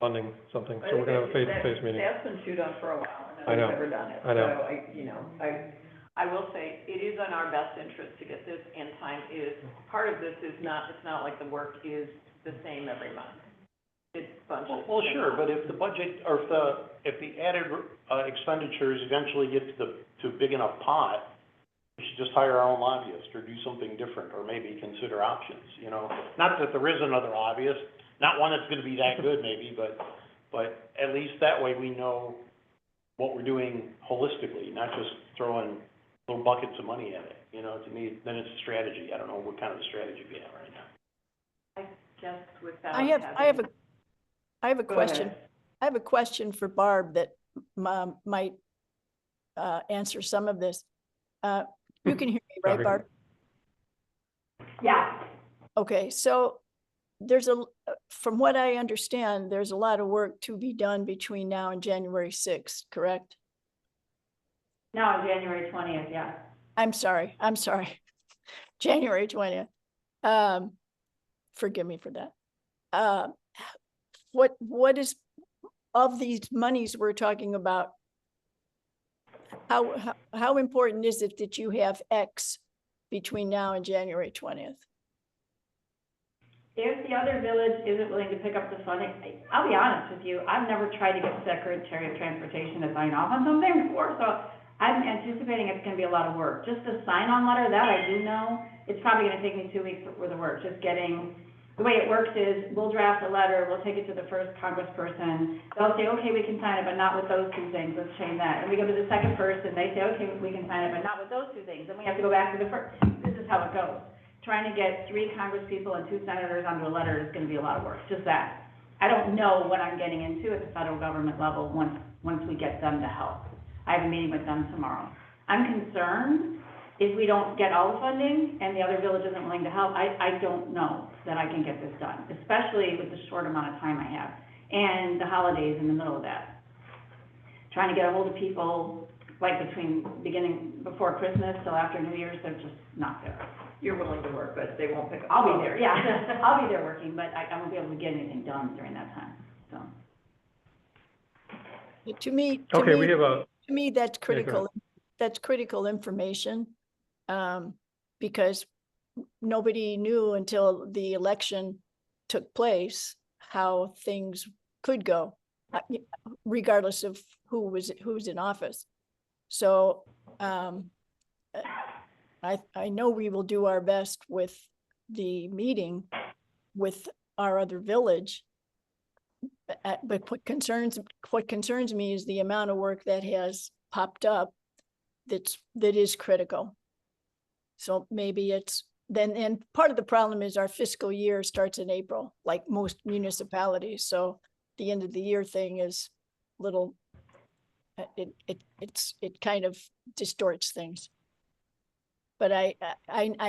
funding something, so we're gonna have a face-to-face meeting. That's been chewed on for a while, and I know. nobody's ever done it. I know. So I will say, it is in our best interest to get this, and time is, part of this is not, it's not like the work is the same every month. It's bunches. Well, sure, but if the budget, or if the added, expenditures eventually get to big enough pot, we should just hire our own lobbyist or do something different, or maybe consider options, you know? Not that there is another lobbyist, not one that's gonna be that good maybe, but at least that way we know what we're doing holistically, not just throwing little buckets of money at it, you know, to me, then it's a strategy. I don't know what kind of a strategy we have right now. I guess without I have a Go question. ahead. I have a question for Barb that might answer some of this. You can hear me, right, Barb? Yeah, Okay, so from what I understand, there's a lot of work to be done between now and January 6th, correct? no, January 20th, yeah. I'm sorry. January 20th. Forgive me for that. What is, of these monies we're talking about, how important is it that you have X between now and January 20th? If the other village isn't willing to pick up the funding, I'll be honest with you, I've never tried to get Secretary of Transportation to sign off on something before, so I'm anticipating it's gonna be a lot of work. Just the sign-on letter, that I do know, it's probably gonna take me 2 weeks worth of work, just getting, the way it works is, we'll draft a letter, we'll take it to the first congressperson, they'll say, okay, we can sign it, but not with those two things, let's change that. And we go to the second person, they say, okay, we can sign it, but not with those two things, then we have to go back to the first, this is how it goes. Trying to get 3 congresspeople and 2 senators onto a letter is gonna be a lot of work, just that. I don't know what I'm getting into at the federal government level once we get them to help. I have a meeting with them tomorrow. I'm concerned if we don't get all the funding and the other village isn't willing to help, I don't know that I can get this done, especially with the short amount of time I have and the holidays in the middle of that. Trying to get a hold of people, like before Christmas till after New Year's, they're just not there. You're willing to work, but they won't pick up. I'll be there, yeah, I'll be there working, but I won't be able to get anything done during that time, so. To me, Okay, we have a, to me, that's go critical. That's critical information, because nobody knew until the election took place how things could go, regardless of who's in office. So I know we will do our best with the meeting with our other village. But what concerns me is the amount of work that has popped up that is critical. So maybe it's then, and part of the problem is our fiscal year starts in April, like most municipalities. So the end of the year thing is little, it kind of distorts things. But I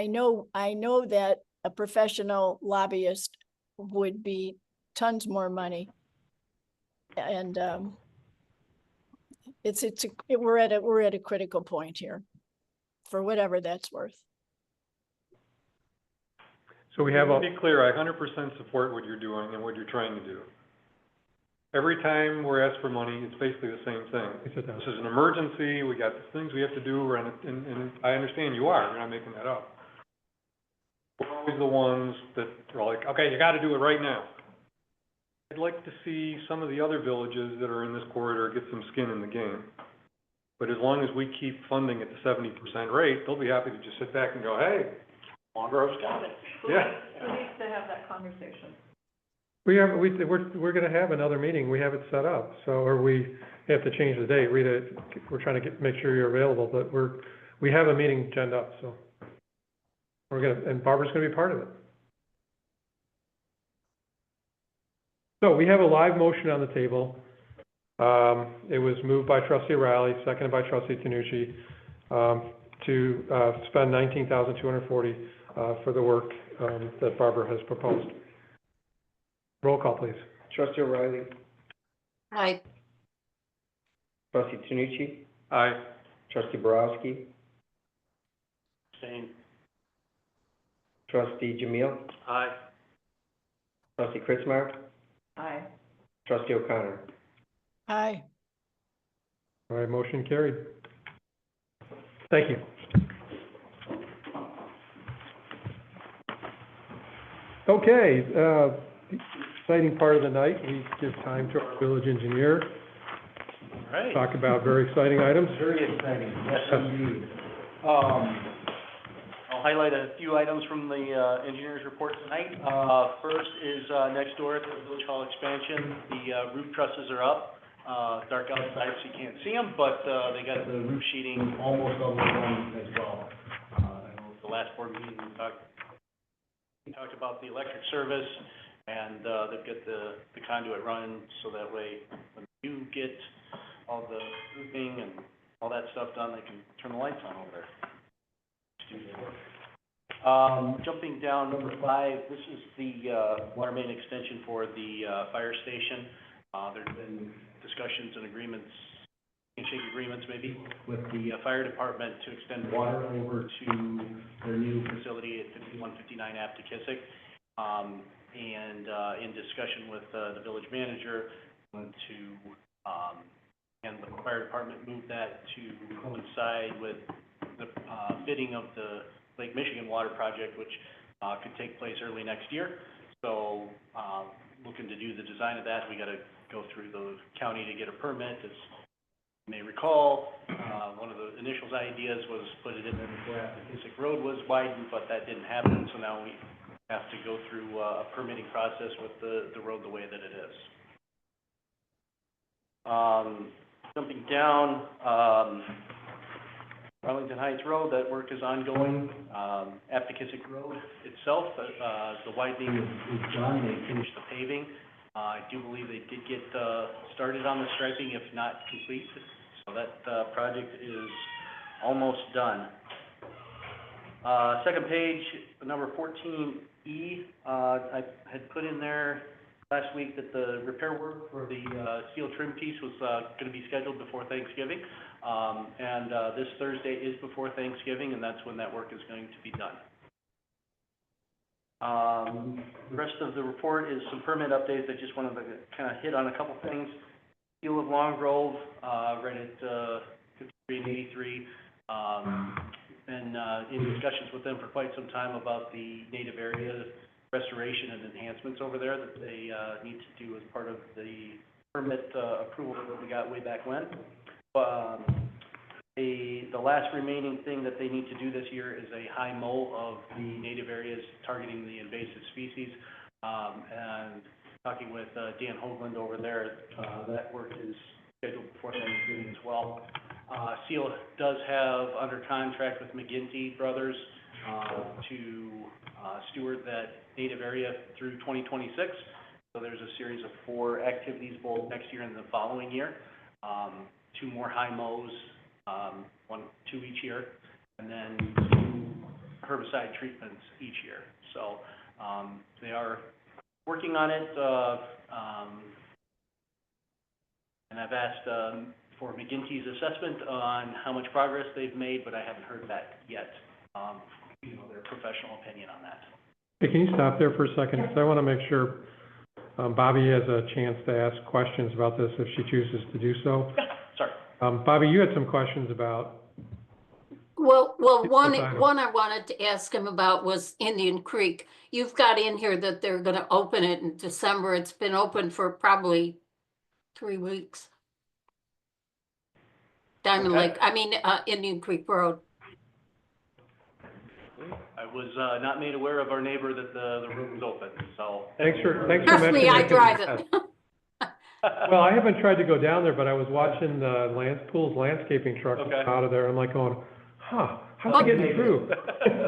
know that a professional lobbyist would be tons more money. And we're at a critical point here, for whatever that's worth. so we have To a, be clear, I 100% support what you're doing and what you're trying to do. Every time we're asked for money, it's basically the same thing. This is an emergency, we got things we have to do, and I understand you are, you're not making that up. We're always the ones that are like, okay, you gotta do it right now. I'd like to see some of the other villages that are in this corridor get some skin in the game. But as long as we keep funding at the 70% rate, they'll be happy to just sit back and go, hey, Mongrove's got it. yeah. Who needs to have that conversation? We're gonna have another meeting, we have it set up, so, or we have to change the date, Rita, we're trying to make sure you're available, but we have a meeting agendaed up, so. And Barbara's gonna be part of it. So we have a live motion on the table. It was moved by trustee Riley, seconded by trustee Tanucci, to spend $19,240 for the work that Barbara has proposed. Roll call, please. Trustee O'Reilly. Aye. Trustee Tanucci. Aye. Trustee Borowski. Same. Trustee Jamil. Aye. Trustee Kritzmeyer. Aye. Trustee O'Connor. Aye. All right, motion carried. Thank you. Okay, exciting part of the night, we give time to our village engineer, All right. talk about very exciting items. Very exciting, yes indeed. I'll highlight a few items from the engineer's report tonight. First is next door at the Village Hall expansion, the roof trusses are up. Dark outside so you can't see them, but they got the roof sheeting almost all the way done as well. I know at the last board meeting we talked about the electric service, and they've got the conduit running so that way when you get all the roofing and all that stuff done, they can turn the lights on over there. Jumping down, number 5, this is the water main extension for the fire station. There's been discussions and agreements, handshake agreements maybe, with the fire department to extend water over to their new facility at 5159 Aptekissick. And in discussion with the village manager, to and the fire department moved that to coincide with the bidding of the Lake Michigan Water Project, which could take place early next year. So looking to do the design of that, we got to go through the county to get a permit. As you may recall, one of the initial ideas was put it in there before Aptekissick Road was widened, but that didn't happen. So now we have to go through a permitting process with the road the way that it is. Jumping down, Arlington Heights Road, that work is ongoing. Aptekissick Road itself, the widening is done, they finished the paving. I do believe they did get started on the striping, if not complete, so that project is almost done. Second page, number 14E, I had put in there last week that the repair work for the steel trim piece was going to be scheduled before Thanksgiving. And this Thursday is before Thanksgiving, and that's when that work is going to be done. The rest of the report is some permit updates. I just wanted to kind of hit on a couple things. Steel of Long Grove, right at 53 and 83. Been in discussions with them for quite some time about the native area restoration and enhancements over there that they need to do as part of the permit approval that we got way back when. The last remaining thing that they need to do this year is a high mow of the native areas targeting the invasive species. And talking with Dan Hoagland over there, that work is scheduled before Thanksgiving as well. Seal does have under contract with McGinty Brothers to steward that native area through 2026. So there's a series of 4 activities both next year and the following year. 2 more high mows, 2 each year, and then 2 herbicide treatments each year. So they are working on it, and I've asked for McGinty's assessment on how much progress they've made, but I haven't heard that yet. Their professional opinion on that. Hey, can you stop there for a second? Because I want to make sure Bobby has a chance to ask questions about this if she chooses to do so. Sorry. Bobby, you had some questions about Well, Keep one this item. I wanted to ask him about was Indian Creek. You've got in here that they're gonna open it in December. It's been open for probably 3 weeks. Diamond Okay. Lake, Indian Creek Road. I was, not made aware of our neighbor that the room was open, so. Thanks for Trust me, mentioning I it. drive it. Well, I haven't tried to go down there, but I was watching Pool's landscaping truck Okay. out of there. I'm like going, how's But- he getting through?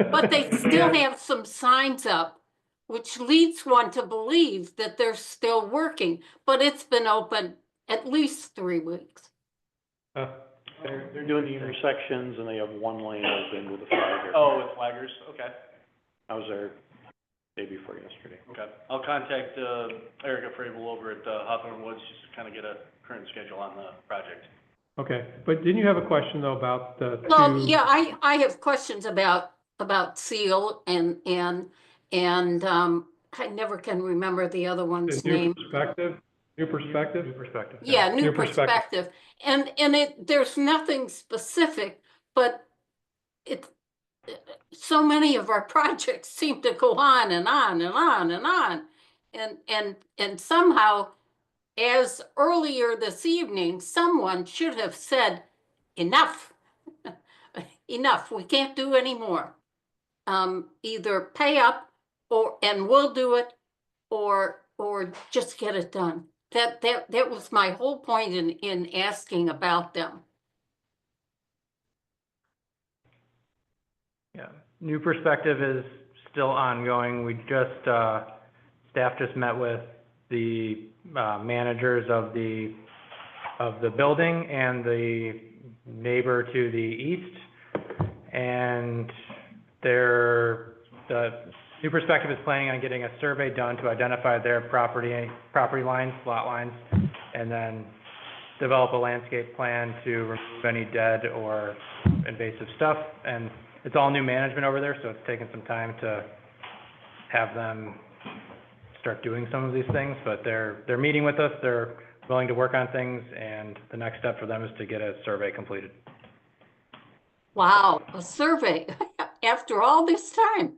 But they still have some signs up, which leads one to believe that they're still working, but it's been open at least 3 weeks. They're doing the intersections and they have one lane open with a flagger. Oh, with flaggers, okay, I was there day before yesterday. okay. I'll contact, Erica Frable over at, Hawthorne Woods, just to kind of get a current schedule on the project. Okay, but didn't you have a question though about the Well, two? yeah, I have questions about Seal and I never can remember the other one's New name. perspective? New perspective? New perspective. Yeah, New new perspective. perspective. And there's nothing specific, but so many of our projects seem to go on and on and on and on. And somehow, as earlier this evening, someone should have said, enough. Enough, we can't do any more. Either pay up and we'll do it, or just get it done. That was my whole point in asking about them. Yeah, New Perspective is still ongoing. We just, staff just met with the, managers of the building and the neighbor to the east. And the New Perspective is planning on getting a survey done to identify their property lines, lot lines, and then develop a landscape plan to remove any dead or invasive stuff. And it's all new management over there, so it's taken some time to have them start doing some of these things, but they're meeting with us, they're willing to work on things, and the next step for them is to get a survey completed. Wow, a survey after all this time.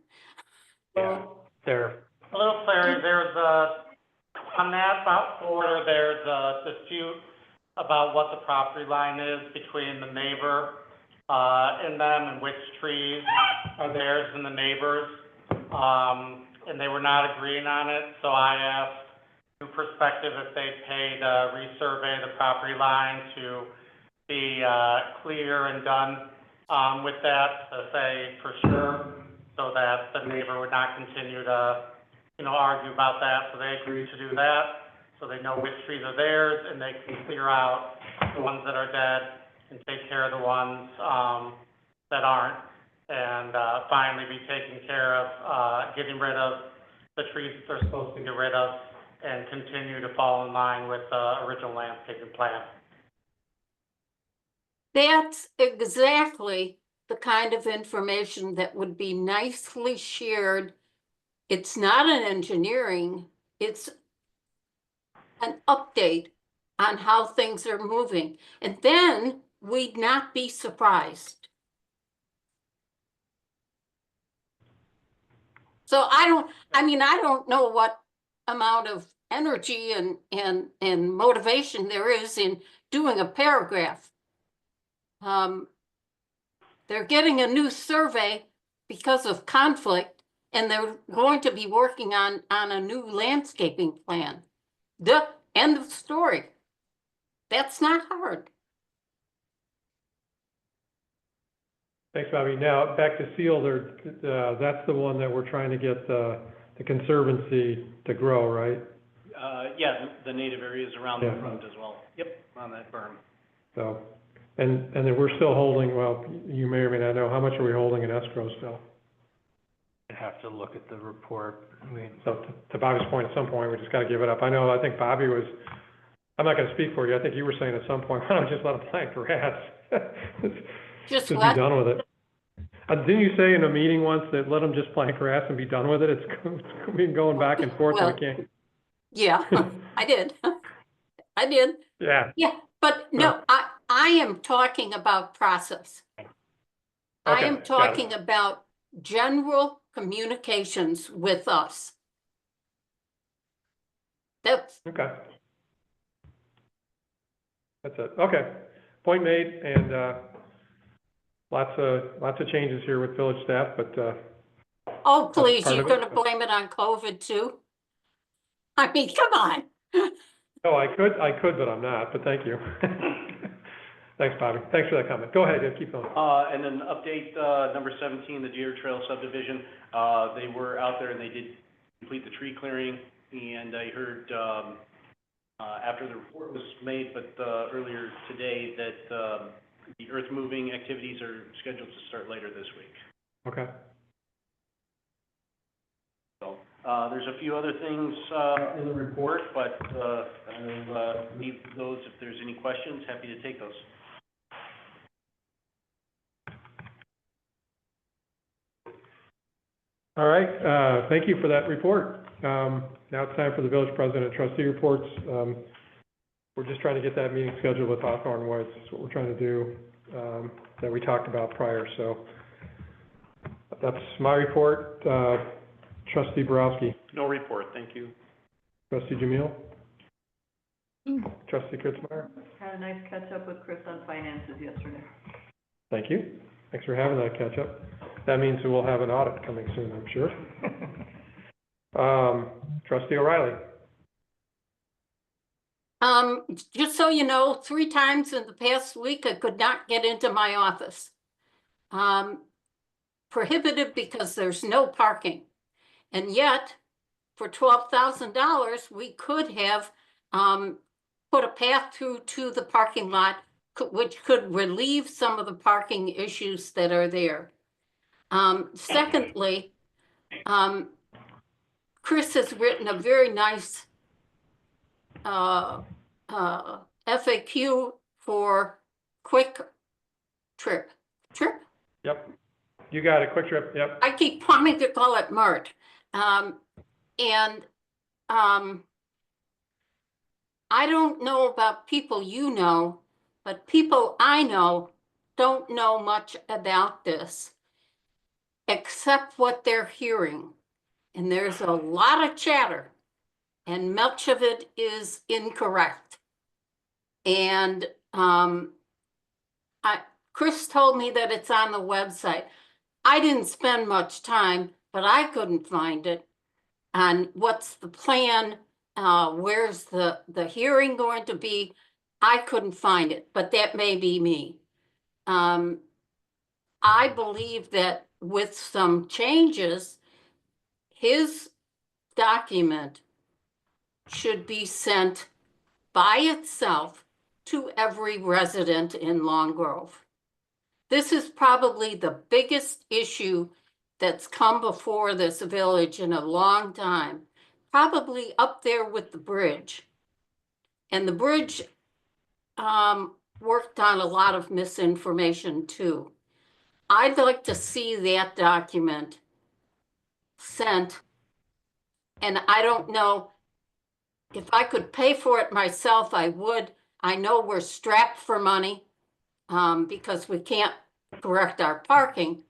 Yeah, they're, A little clarity, there's on that border, there's a dispute about what the property line is between the neighbor, and them, and which trees are theirs and the neighbors. And they were not agreeing on it, so I asked New Perspective if they paid, resurvey the property line to be, clear and done, with that, to say for sure, so that the neighbor would not continue to, argue about that. So they agreed to do that, so they know which trees are theirs, and they can clear out the ones that are dead and take care of the ones, that aren't, and, finally be taking care of, getting rid of the trees that they're supposed to get rid of, and continue to fall in line with the original landscaping plan. That's exactly the kind of information that would be nicely shared. It's not an engineering, it's an update on how things are moving. And then we'd not be surprised. So I don't know what amount of energy and motivation there is in doing a paragraph. They're getting a new survey because of conflict, and they're going to be working on a new landscaping plan. The end of story. That's not hard. Thanks, Bobby. Now, back to Seal, that's the one that we're trying to get the Conservancy to grow, right? Yeah, the native areas around the Yeah. front as well. Yep, around that berm. So, and then we're still holding, well, you may or may not know, how much are we holding in escrow still? I'd have to look at the report. So to Bobby's point, at some point, we just gotta give it up. I think Bobby was, I'm not gonna speak for you, I think you were saying at some point, why don't we just let them plant grass? Just be what? done with it. Didn't you say in a meeting once that let them just plant grass and be done with it? It's been going back and forth and we can't. Yeah, I did. I did. Yeah. Yeah, but no, I am talking about process. I Okay, am got it. talking about general communications with us. That's, Okay. That's it, okay. Point made, and, lots of changes here with village staff, but, oh, please, part you're of it. gonna blame it on COVID too? I mean, come on. no, I could, but I'm not, but thank you. Thanks, Bobby, thanks for that comment. Go ahead, yeah, keep going. And then update, number 17, the Deer Trail subdivision. They were out there and they did complete the tree clearing, and I heard, after the report was made, but, earlier today, that, the earth moving activities are scheduled to start later this week. Okay. So, there's a few other things, in the report, but, I'll, leave those if there's any questions, happy to take those. All right, thank you for that report. Now it's time for the village president and trustee reports. We're just trying to get that meeting scheduled with Hawthorne Woods. That's what we're trying to do, that we talked about prior. So that's my report. Trustee Borowski. No report, thank you. Trustee Jamil. Trustee Kritzmeyer. Had a nice catch up with Chris on finances yesterday. Thank you. Thanks for having that catch up. That means that we'll have an audit coming soon, I'm sure. Trustee O'Reilly. Just so you know, 3 times in the past week, I could not get into my office. Prohibited because there's no parking. And yet, for $12,000, we could have, put a path through to the parking lot, which could relieve some of the parking issues that are there. Secondly, Chris has written a very nice FAQ for Quick Trip. Yep. You got it. Quick Trip. Yep. I keep wanting to call it MART. I don't know about people you know, but people I know don't know much about this, except what they're hearing. And there's a lot of chatter, and much of it is incorrect. And Chris told me that it's on the website. I didn't spend much time, but I couldn't find it. And what's the plan? Where's the hearing going to be? I couldn't find it, but that may be me. I believe that with some changes, his document should be sent by itself to every resident in Long Grove. This is probably the biggest issue that's come before this village in a long time, probably up there with the bridge. And the bridge worked on a lot of misinformation too. I'd like to see that document sent, and I don't know if I could pay for it myself, I would. I know we're strapped for money because we can't correct our parking.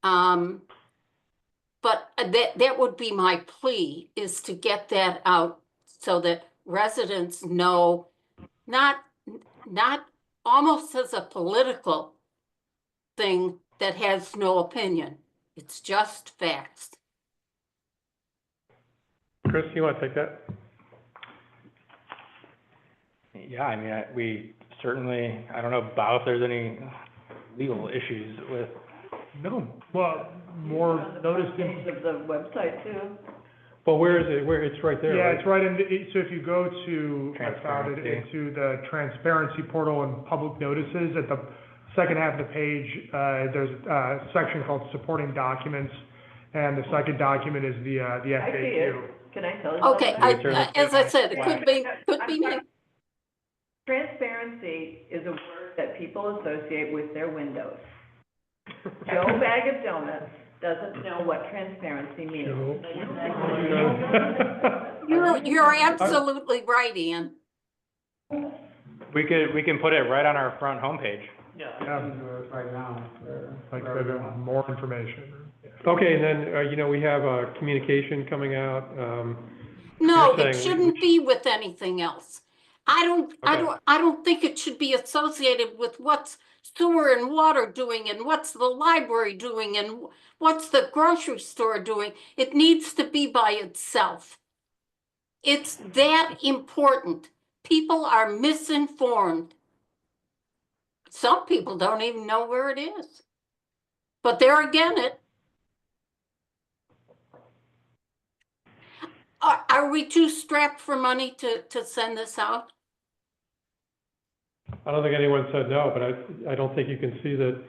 But that would be my plea, is to get that out so that residents know, not almost as a political thing that has no opinion. It's just facts. Chris, you want to take that? Yeah, I mean, we certainly, I don't know about if there's any legal issues with. No, well, more On the notice front page of the website too. Well, where is it? Where, it's right there, Yeah, right? it's right in, so if you go to, I found it, Transparency. into the transparency portal and public notices, at the second half of the page, there's a section called supporting documents, and the second document is the I see it. FAQ. Can I tell you? Okay, something? as I said, it could be me. Transparency is a word that people associate with their windows. Joe Bag of Donuts doesn't know what transparency means. You're absolutely right, Ian. We can put it right on our front homepage. Yeah. Yeah. Do it right now for Like, everyone. more information. Okay, and then, you know, we have a communication coming out, No, You're it saying we- shouldn't be with anything else. Okay. I don't think it should be associated with what's sewer and water doing and what's the library doing and what's the grocery store doing. It needs to be by itself. It's that important. People are misinformed. Some people don't even know where it is. But there again, are we too strapped for money to send this out? I don't think anyone said no, but I don't think you can see that.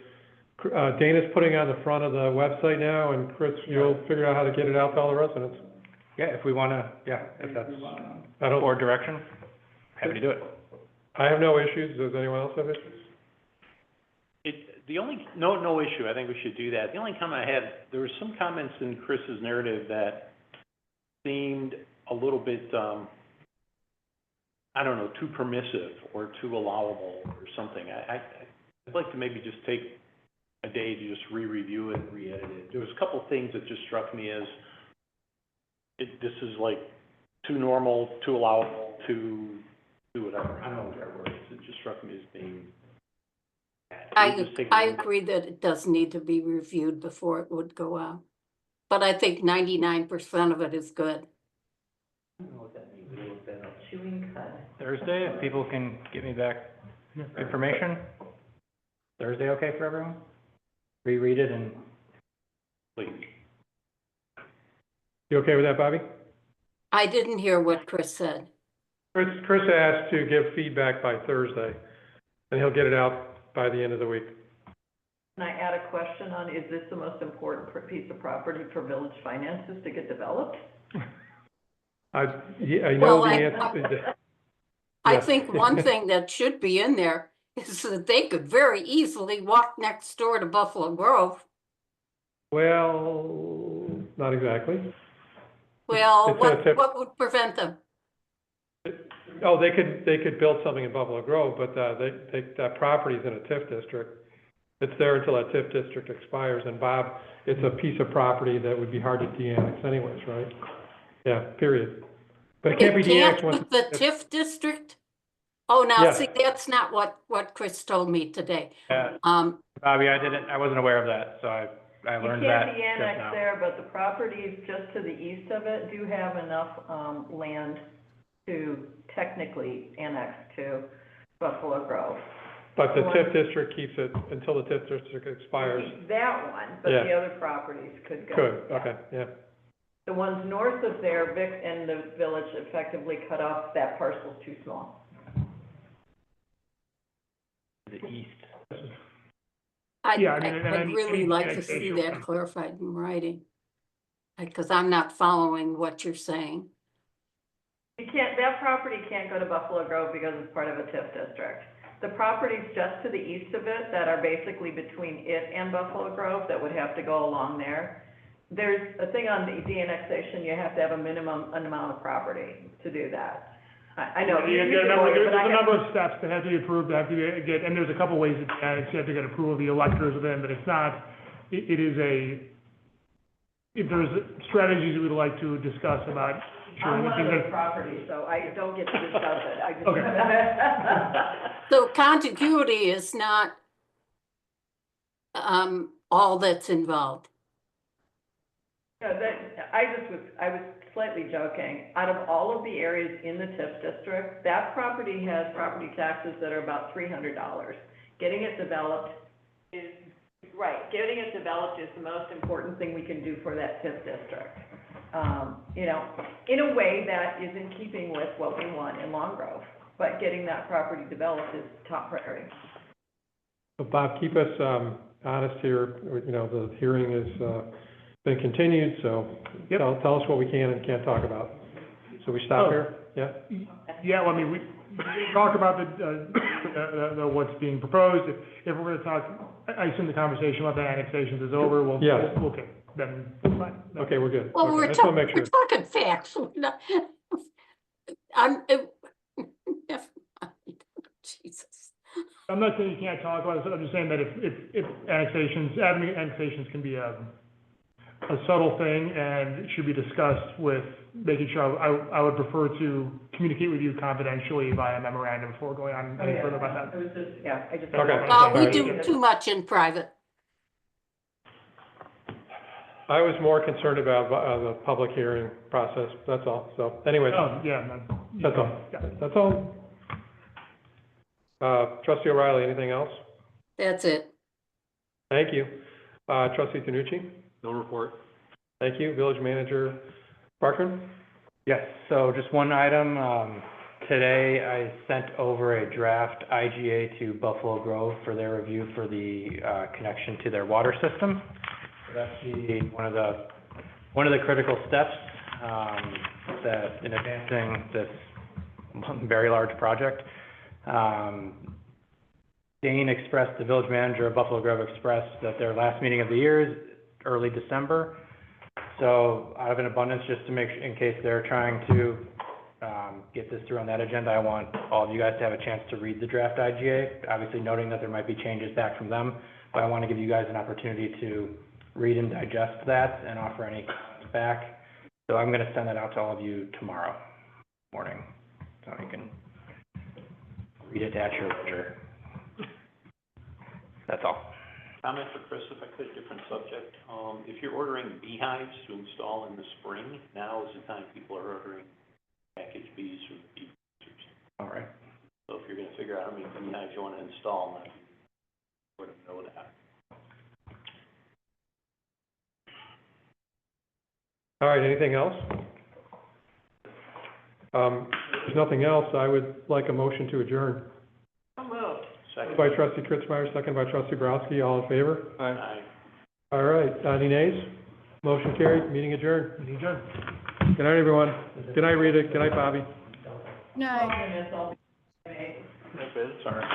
Dana's putting it on the front of the website now, and Chris, you'll figure out how to get it out to all the residents. Yeah, if we wanna, if that's I don't, board direction, happy to do it. I have no issues. Does anyone else have issues? The only, no issue, I think we should do that. The only comment I had, there were some comments in Chris's narrative that seemed a little bit, I don't know, too permissive or too allowable or something. I'd like to maybe just take a day to just re-review it and re-edit it. There was a couple things that just struck me as, this is like too normal, too allowable, too whatever. I don't know what that word is. It just struck me as being. I agree that it does need to be reviewed before it would go out. But I think 99% of it is good. I don't know what that means. We'll look that up. Chewing cud. Thursday, if people can get me back information. Thursday, okay for everyone? Reread it and. Please. You okay with that, Bobby? I didn't hear what Chris said. Chris asked to give feedback by Thursday, and he'll get it out by the end of the week. Can I add a question on, is this the most important piece of property for village finances to get developed? I know Well, the I answer. Yeah. think one thing that should be in there is that they could very easily walk next door to Buffalo Grove. Well, not exactly. Well, It's gonna tip- what would prevent them? Oh, they could build something in Buffalo Grove, but, that property's in a TIF district. It's there until that TIF district expires, and Bob, it's a piece of property that would be hard to de-annex anyways, right? Yeah, period. But it can't be de-annexed once. With the TIF district? Oh, now, Yes. see, that's not what Chris told me today. Bobby, I wasn't aware of that, so I learned You that can't be just annexed now. there, but the properties just to the east of it do have enough, land to technically annex to Buffalo Grove. But the TIF district keeps it until the TIF district expires. That one, but Yeah. the other properties could go. Could, yeah. okay, yeah. The ones north of there, Vic and the village effectively cut off, that parcel's too small. The east. Yeah, I mean, and I'd any- really any like to see annexation- that clarified in writing. Because I'm not following what you're saying. That property can't go to Buffalo Grove because it's part of a TIF district. The properties just to the east of it that are basically between it and Buffalo Grove that would have to go along there. There's a thing on the de-annexation, you have to have a minimum amount of property to do that. I know. Yeah, you're the there's lawyer, but I a have- number of steps that have to be approved, that have to get, and there's a couple ways it's annexed. You have to get approval of the electors of them, but it's not, it is if there's strategies we would like to discuss about I'm ensuring that one things of are. those properties, so I don't get to discuss it, I just. Okay. So contiguity is not all that's involved. No, I was slightly joking. Out of all of the areas in the TIF district, that property has property taxes that are about $300. Getting it developed is, getting it developed is the most important thing we can do for that TIF district. You know, in a way that is in keeping with what we want in Long Grove, but getting that property developed is top priority. So Bob, keep us, honest here. You know, the hearing is, been continued, so Yep. tell us what we can and can't talk about. So we stop here? Yeah? Yeah, well, I mean, we talk about the what's being proposed. If we're gonna talk, I assume the conversation about the annexations is over, we'll, Yes. okay, then, fine. Okay, we're good. Well, Okay, I we're just wanna make we're sure. talking facts. We're not- never mind. Jesus. I'm not saying you can't talk about it, I'm just saying that if annexations can be a subtle thing and it should be discussed with making sure, I would prefer to communicate with you confidentially via memorandum before going on any further about that. It was just, yeah, I just. Okay. We do too much in private. I was more concerned about, the public hearing process, that's all. So anyways, Oh, yeah, no. that's all. Yeah. That's all. Trustee O'Reilly, anything else? That's it. Thank you. Trustee Tanucci? No report. Thank you. Village Manager Parkman? Yes, so just one item, today I sent over a draft IGA to Buffalo Grove for their review for the, connection to their water system. So that's one of the critical steps, that in advancing this very large project. Dane expressed, the village manager of Buffalo Grove expressed that their last meeting of the year is early December. So out of an abundance, just to make, in case they're trying to, get this through on that agenda, I want all of you guys to have a chance to read the draft IGA, obviously noting that there might be changes back from them, but I want to give you guys an opportunity to read and digest that and offer any comments back. So I'm going to send that out to all of you tomorrow morning, so you can read it at your leisure. That's all. Comment for Chris, if I could, different subject. If you're ordering beehives to install in the spring, now is the time people are ordering package bees from the bee producers. All right. So if you're gonna figure out how many beehives you wanna install, now you sort of know that. All right, anything else? If there's nothing else, I would like a motion to adjourn. Second. By Trustee Kritzmeyer, second by Trustee Borowski, all in favor? Aye. All right, any nays? Motion carried, meeting adjourned. Meeting adjourned. Good night, everyone. Good night, Rita. Good night, Bobby. No. Sorry.